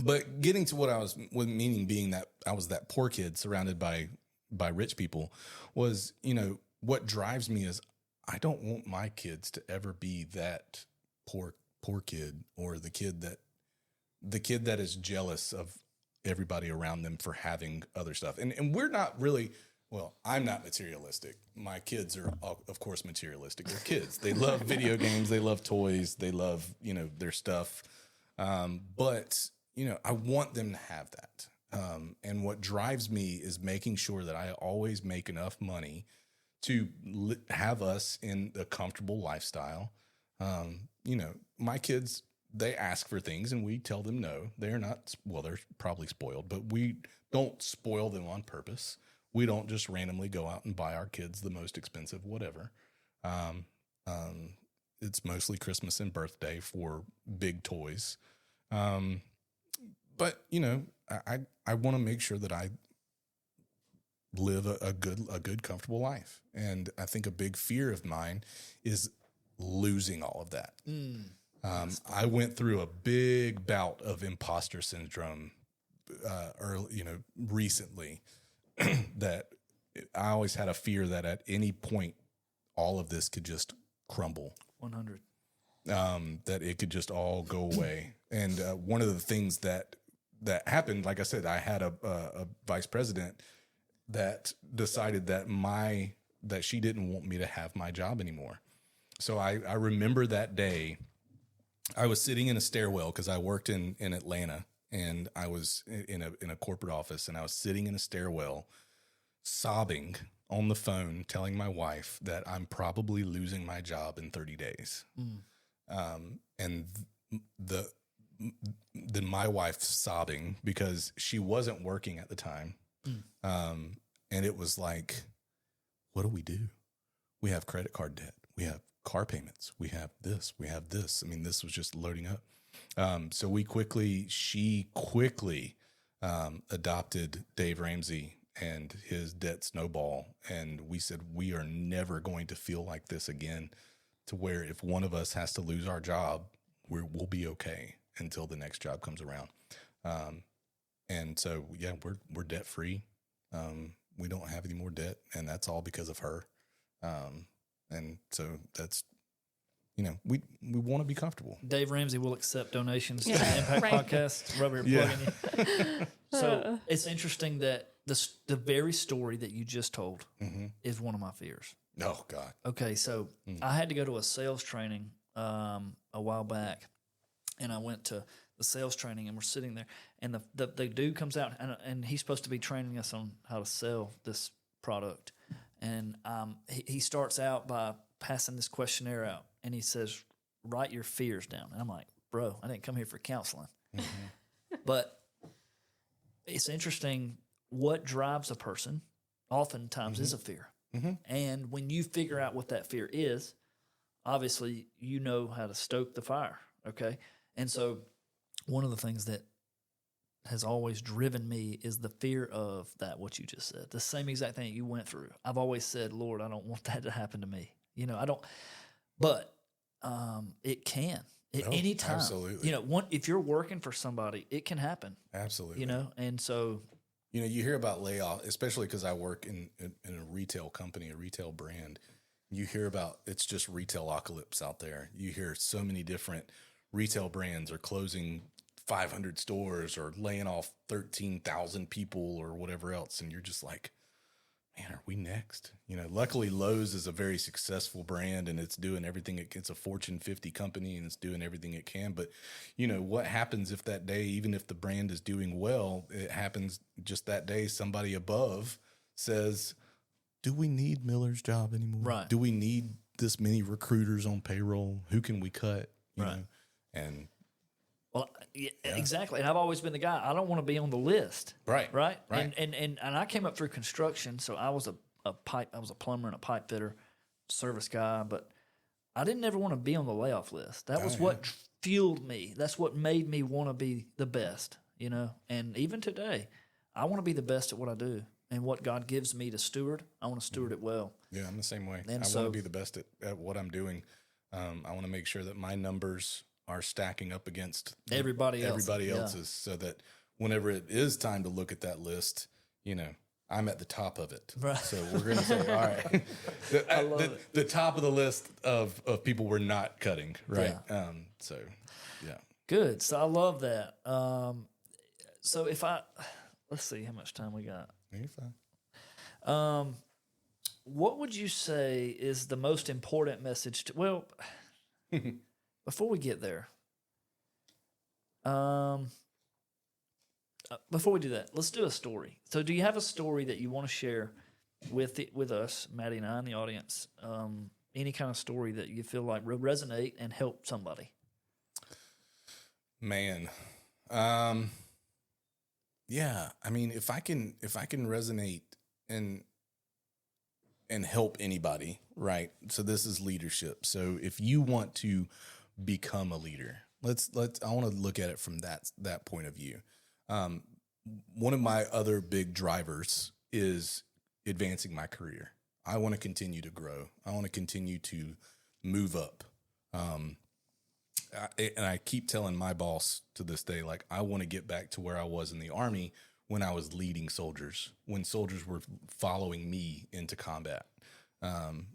S3: But getting to what I was meaning being that I was that poor kid surrounded by rich people was, you know, what drives me is I don't want my kids to ever be that poor kid, or the kid that is jealous of everybody around them for having other stuff. And we're not really, well, I'm not materialistic. My kids are, of course, materialistic. They're kids. They love video games. They love toys. They love, you know, their stuff. But, you know, I want them to have that. And what drives me is making sure that I always make enough money to have us in a comfortable lifestyle. You know, my kids, they ask for things and we tell them no. They're not, well, they're probably spoiled, but we don't spoil them on purpose. We don't just randomly go out and buy our kids the most expensive whatever. It's mostly Christmas and birthday for big toys. But, you know, I want to make sure that I live a good, comfortable life. And I think a big fear of mine is losing all of that. I went through a big bout of imposter syndrome recently. That I always had a fear that at any point all of this could just crumble.
S1: 100.
S3: That it could just all go away. And one of the things that happened, like I said, I had a vice president that decided that she didn't want me to have my job anymore. So I remember that day I was sitting in a stairwell because I worked in Atlanta, and I was in a corporate office, and I was sitting in a stairwell sobbing on the phone, telling my wife that I'm probably losing my job in 30 days. And then my wife sobbing because she wasn't working at the time. And it was like, what do? We have credit card debt. We have car payments. We have this. I mean, this was just loading up. So she quickly adopted Dave Ramsey and his debt snowball. And we said, we are never going to feel like this again, to where if one of us has to lose our job, we'll be okay until the next job comes around. And so, yeah, we're debt free. We don't have any more debt, and that's all because of her. And so that's, you know, we want to be comfortable.
S1: Dave Ramsey will accept donations to
S2: Yeah,
S1: the Impact
S2: right.
S1: Podcast. Rubber plugging you. So it's interesting that the very story that you just told is one of my fears.
S3: Oh, God.
S1: Okay, so I had to go to a sales training a while back, and I went to the sales training, and we're sitting there, and the dude comes out, and he's supposed to be training us on how to sell this product. And he starts out by passing this questionnaire out, and he says, write your fears down. And I'm like, bro, I didn't come here for counseling. But it's interesting what drives a person oftentimes is a fear. And when you figure out what that fear is, obviously you know how to stoke the fire. Okay. And so one of the things that has always driven me is the fear of that, what you just said, the same exact thing you went through. I've always said, Lord, I don't want that to happen to me. You know, I don't, but it can at any time.
S3: Absolutely.
S1: You know, if you're working for somebody, it can happen.
S3: Absolutely.
S1: You know, and so.
S3: You know, you hear about layoff, especially because I work in a retail company, a retail brand. You hear about it's just retail apocalypse out there. You hear so many different retail brands are closing 500 stores or laying off 13,000 people or whatever else. And you're just like, man, are we next? You know, luckily Lowe's is a very successful brand and it's doing everything. It's a Fortune 50 company and it's doing everything it can. But, you know, what happens if that day, even if the brand is doing well, it happens just that day, somebody above says, do we need Miller's job anymore?
S1: Right.
S3: Do we need this many recruiters on payroll? Who can we cut? You know? And
S1: well, yeah, exactly. And I've always been the guy, I don't want to be on the list.
S3: Right.
S1: And I came up through construction, so I was a plumber and a pipe fitter, service guy, but I didn't ever want to be on the layoff list. That was what fueled me. That's what made me want to be the best, you know. And even today, I want to be the best at what I do. And what God gives me to steward, I want to steward it well.
S3: Yeah, I'm the same way.
S1: And
S3: I
S1: so,
S3: want to be the best at what I'm doing. I want to make sure that my numbers are stacking up against
S1: everybody
S3: else's so that whenever it is time to look at that list, you know, I'm at the top of it.
S1: Right.
S3: So we're going to say, all right, the top of the list of people we're not cutting. Right.
S1: Yeah.
S3: So, yeah.
S1: Good. So I love that. So let's see how much time we got.
S3: You're fine.
S1: What would you say is the most important message before we get there, before we do that, let's do a story. So do you have a story that you want to share with us, Maddie and I, and the audience? Any kind of story that you feel like will resonate and help somebody?
S3: Man. Yeah. I mean, if I can resonate and help anybody, right? So this is leadership. So if you want to become a leader, I want to look at it from that point of view. One of my other big drivers is advancing my career. I want to continue to grow. I want to continue to move up. And I keep telling my boss to this day, like, I want to get back to where I was in the Army when I was leading soldiers, when soldiers were following me into combat,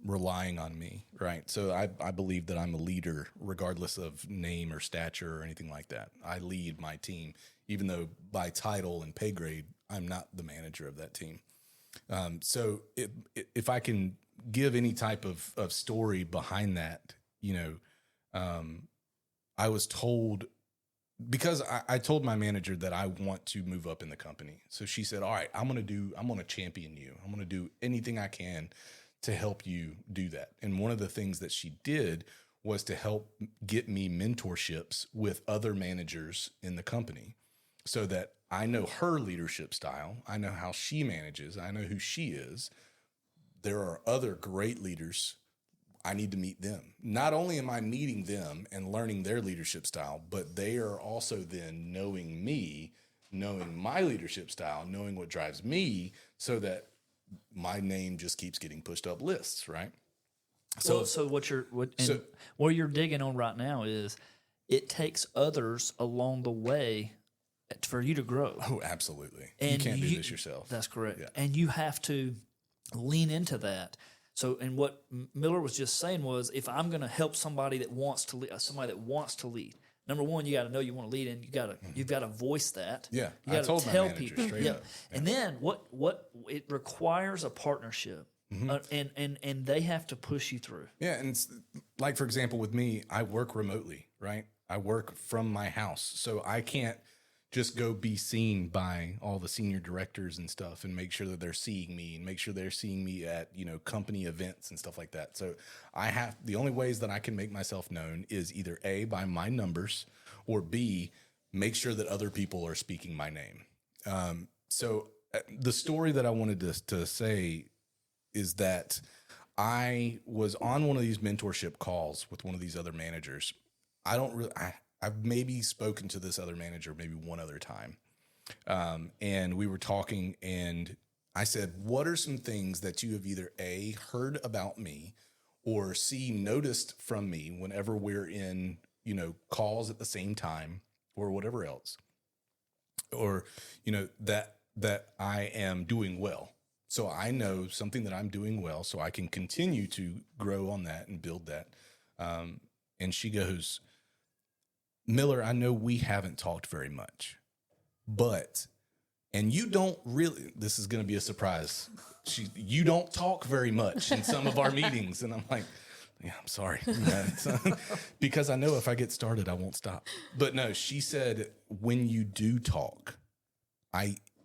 S3: relying on me, right? So I believe that I'm a leader regardless of name or stature or anything like that. I lead my team, even though by title and pay grade, I'm not the manager of that team. So if I can give any type of story behind that, you know, I was told, because I told my manager that I want to move up in the company. So she said, all right, I'm going to champion you. I'm going to do anything I can to help you do that. And one of the things that she did was to help get me mentorships with other managers in the company so that I know her leadership style. I know how she manages. I know who she is. There are other great leaders. I need to meet them. Not only am I meeting them and learning their leadership style, but they are also then knowing me, knowing my leadership style, knowing what drives me, so that my name just keeps getting pushed up lists, right?
S1: So what you're digging on right now is it takes others along the way for you to grow.
S3: Oh, absolutely.
S1: And
S3: you can't do this yourself.
S1: That's correct.
S3: Yeah.
S1: And you have to lean into that. So, and what Miller was just saying was, if I'm going to help somebody that wants to lead, number one, you got to know you want to lead, and you've got to voice that.
S3: Yeah,
S1: you got to tell people.
S3: Straight up. Yeah.
S1: And then what it requires a partnership, and they have to push you through.
S3: Yeah, and it's, like, for example, with me, I work remotely, right? I work from my house, so I can't just go be seen by all the senior directors and stuff and make sure that they're seeing me and make sure they're seeing me at, you know, company events and stuff like that. So the only ways that I can make myself known is either A, by my numbers, or B, make sure that other people are speaking my name. So the story that I wanted to say is that I was on one of these mentorship calls with one of these other managers. I've maybe spoken to this other manager maybe one other time. And we were talking, and I said, what are some things that you have either A, heard about me, or C, noticed from me whenever we're in, calls at the same time or whatever else, or, that I am doing well. So I know something that I'm doing well, so I can continue to grow on that and build that. And she goes, Miller, I know we haven't talked very much, and you don't really, this is going to be a surprise. You don't talk very much in some of our meetings. And I'm like, yeah, I'm sorry. Because I know if I get started, I won't stop. But no, she said, when you do talk,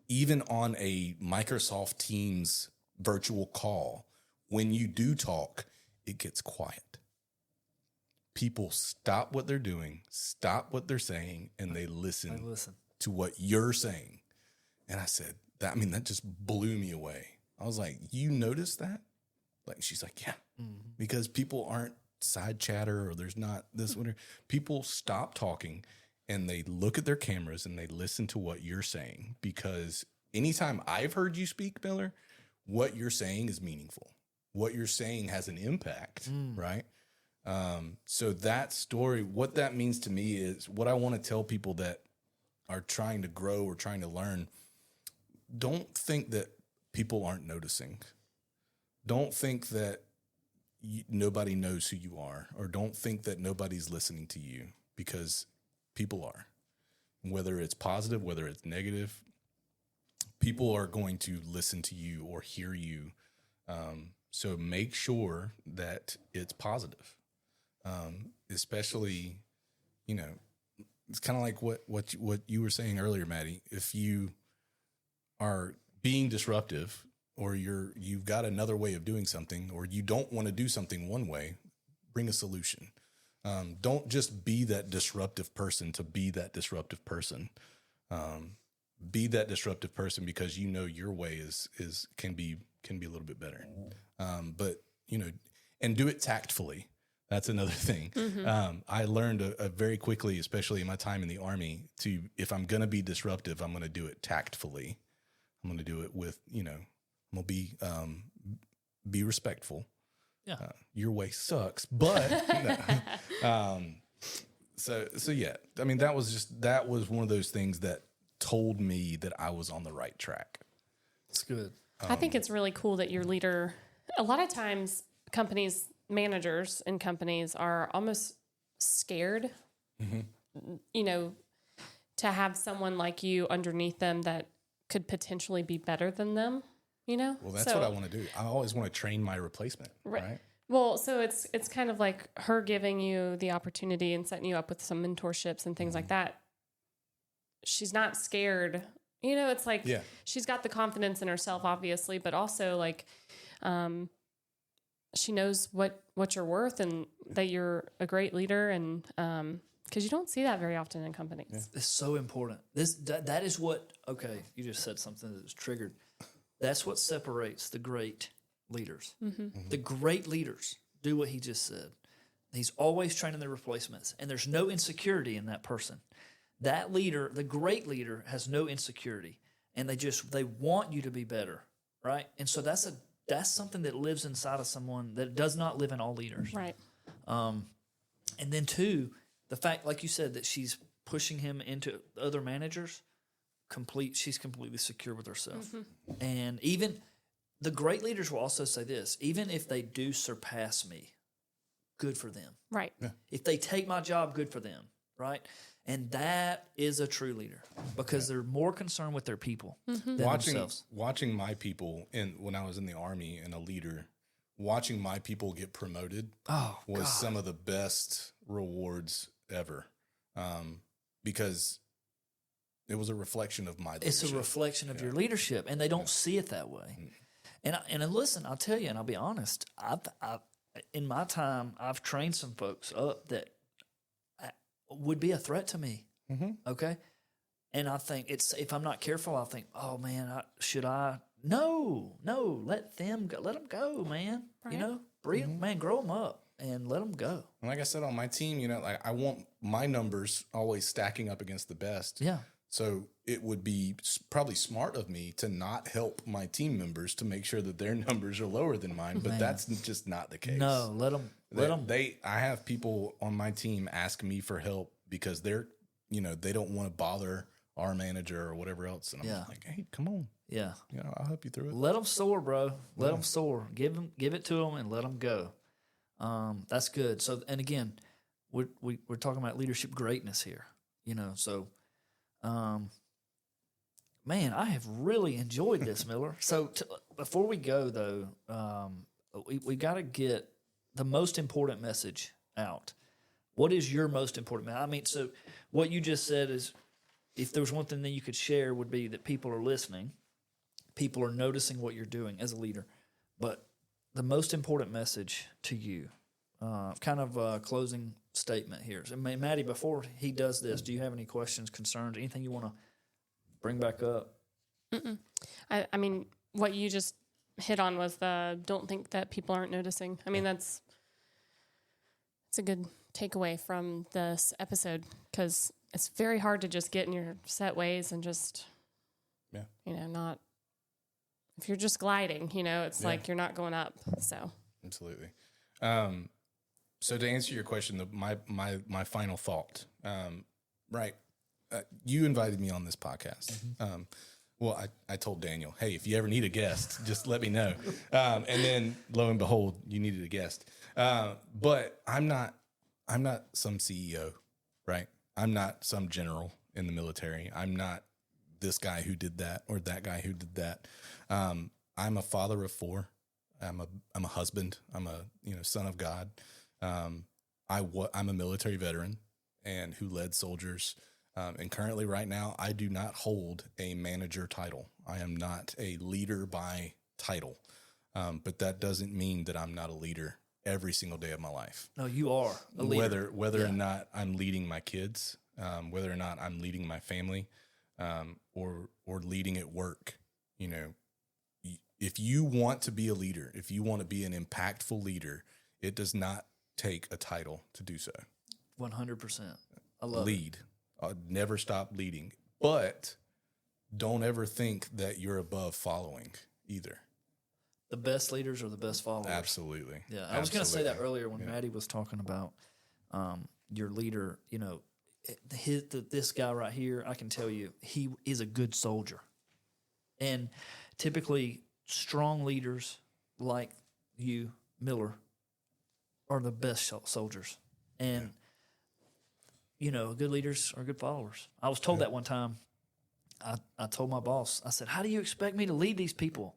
S3: even on a Microsoft Teams virtual call, when you do talk, it gets quiet. People stop what they're doing, stop what they're saying, and they listen to what you're saying. And I said, that just blew me away. I was like, you notice that? Like, she's like, yeah, because people aren't side chatter, or there's not this one. People stop talking and they look at their cameras and they listen to what you're saying, because anytime I've heard you speak, Miller, what you're saying is meaningful. What you're saying has an impact, right? So that story, what that means to me is what I want to tell people that are trying to grow or trying to learn. Don't think that people aren't noticing. Don't think that nobody knows who you are, or don't think that nobody's listening to you, because people are. Whether it's positive, whether it's negative, people are going to listen to you or hear you. So make sure that it's positive. Especially, it's kind of like what you were saying earlier, Maddie. If you are being disruptive, or you've got another way of doing something, or you don't want to do something one way, bring a solution. Don't just be that disruptive person to be that disruptive person. Be that disruptive person because your way can be a little bit better. But and do it tactfully. That's another thing. I learned very quickly, especially in my time in the Army, if I'm going to be disruptive, I'm going to do it tactfully. I'm going to do it with, I'm going to be respectful. Yeah. Your way sucks, but so yeah, that was one of those things that told me that I was on the right track.
S1: That's good.
S2: I think it's really cool that your leader, a lot of times managers in companies are almost scared, to have someone like you underneath them that could potentially be better than them, Well,
S3: that's what I want to do. I always want to train my replacement, right?
S2: Well, so it's kind of like her giving you the opportunity and setting you up with some mentorships and things like that. She's not scared. It's like she's got the confidence in herself, obviously, but also like she knows what you're worth and that you're a great leader, and because you don't see that very often in companies. Yeah.
S1: It's so important. That is what. Okay, you just said something that was triggered. That's what separates the great leaders. The great leaders do what he just said. He's always training their replacements, and there's no insecurity in that person. That leader, the great leader, has no insecurity, and they want you to be better, right? And so that's something that lives inside of someone that does not live in all leaders,
S2: right?
S1: And then two, the fact, like you said, that she's pushing him into other managers. She's completely secure with herself, and even the great leaders will also say this: even if they do surpass me, good for them,
S2: right?
S3: Yeah.
S1: If they take my job, good for them, right? And that is a true leader because they're more concerned with their people than themselves.
S3: Watching my people, when I was in the Army and a leader, watching my people get promoted was some of the best rewards ever, because it was a reflection of my leadership.
S1: It's a reflection of your leadership, and they don't see it that way. And listen, I'll tell you, and I'll be honest, I've in my time, I've trained some folks up that would be a threat to me. Okay. And I think if I'm not careful, I'll think, oh man, should I? No, let them go. Let them go, man.
S2: Right.
S1: You know, man, grow them up and let them go.
S3: And like I said, on my team, like I want my numbers always stacking up against the best.
S1: Yeah.
S3: So it would be probably smart of me to not help my team members to make sure that their numbers are lower than mine. But that's just not the case.
S1: No, let them.
S3: I have people on my team ask me for help because they're, they don't want to bother our manager or whatever else. And I'm just like, hey, come on.
S1: Yeah.
S3: I'll help you through it.
S1: Let them soar, bro. Let them soar. Give it to them and let them go. That's good. So, and again, we're talking about leadership greatness here, so, man, I have really enjoyed this, Miller. So before we go though, we got to get the most important message out. What is your most important? I mean, so what you just said is, if there was one thing that you could share, would be that people are listening, people are noticing what you're doing as a leader. But the most important message to you, kind of a closing statement here. So, Maddie, before he does this, do you have any questions, concerns, anything you want to bring back up?
S2: I mean, what you just hit on was don't think that people aren't noticing. I mean, it's a good takeaway from this episode, because it's very hard to just get in your set ways and just, not, if you're just gliding, it's like you're not going up. So
S3: absolutely. So to answer your question, my final thought, right. You invited me on this podcast. Well, I told Daniel, hey, if you ever need a guest, just let me know. And then lo and behold, you needed a guest. But I'm not some CEO, right? I'm not some general in the military. I'm not this guy who did that or that guy who did that. I'm a father of 4. I'm a husband. I'm a son of God. I'm a military veteran and who led soldiers. And currently right now, I do not hold a manager title. I am not a leader by title. But that doesn't mean that I'm not a leader every single day of my life.
S1: No, you are a leader.
S3: Whether or not I'm leading my kids, whether or not I'm leading my family, or leading at work, if you want to be a leader, if you want to be an impactful leader, it does not take a title to do so.
S1: 100%. I love
S3: Lead. Never stop leading. But don't ever think that you're above following either.
S1: The best leaders are the best followers.
S3: Absolutely.
S1: Yeah, I was going to say that earlier when Maddie was talking about your leader. This guy right here, I can tell you, he is a good soldier. And typically, strong leaders like you, Miller, are the best soldiers. And, good leaders are good followers. I was told that one time. I told my boss, I said, how do you expect me to lead these people?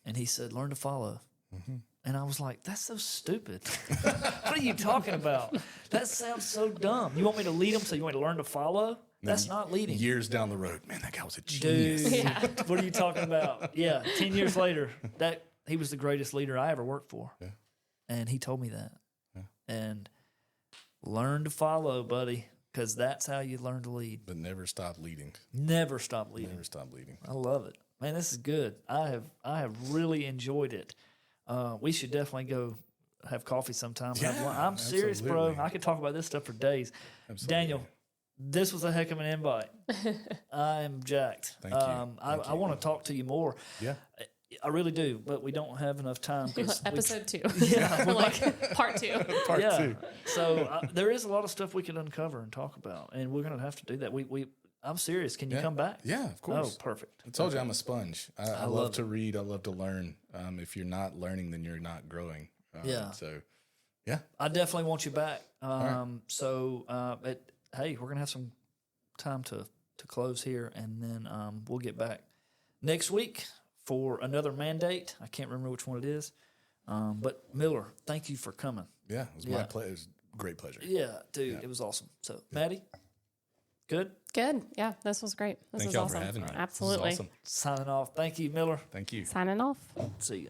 S1: And he said, learn to follow. Mm-hmm. And I was like, that's so stupid. What are you talking about? That sounds so dumb. You want me to lead them, so you want me to learn to follow? That's not leading.
S3: Years down the road, man, that guy was a genius.
S1: Dude, what are you talking about? Yeah, 10 years later, he was the greatest leader I ever worked for. Yeah. And he told me that. Yeah. And learn to follow, buddy, because that's how you learn to lead.
S3: But never stop leading.
S1: Never stop leading.
S3: Never stop leading.
S1: I love it. Man, this is good. I have really enjoyed it. We should definitely go have coffee sometime.
S3: Yeah,
S1: I'm serious, bro. I could talk about this stuff for days. Absolutely. Daniel, this was a heck of an invite. I am jacked.
S3: Thank you.
S1: I want to talk to you more.
S3: Yeah.
S1: I really do, but we don't have enough time.
S2: Episode 2.
S1: Yeah,
S2: we're like part 2.
S3: Part 2.
S1: So there is a lot of stuff we could uncover and talk about, and we're going to have to do that. I'm serious. Can you come back?
S3: Yeah, of course.
S1: Oh, perfect.
S3: I told you I'm a sponge. I love to read. I love to learn. If you're not learning, then you're not growing. So, yeah.
S1: I definitely want you back.
S3: Right.
S1: So, hey, we're going to have some time to close here, and then we'll get back next week for another mandate. I can't remember which one it is. But, Miller, thank you for coming.
S3: Yeah, it was my pleasure. It was a great pleasure.
S1: Yeah, dude, it was awesome. So, Maddie? Good?
S2: Good. Yeah, this was great. This
S3: Thank
S2: was
S3: y'all
S2: awesome.
S3: for having me.
S2: Absolutely.
S3: This is awesome.
S1: Signing off. Thank you, Miller.
S3: Thank you.
S2: Signing off.
S1: See ya.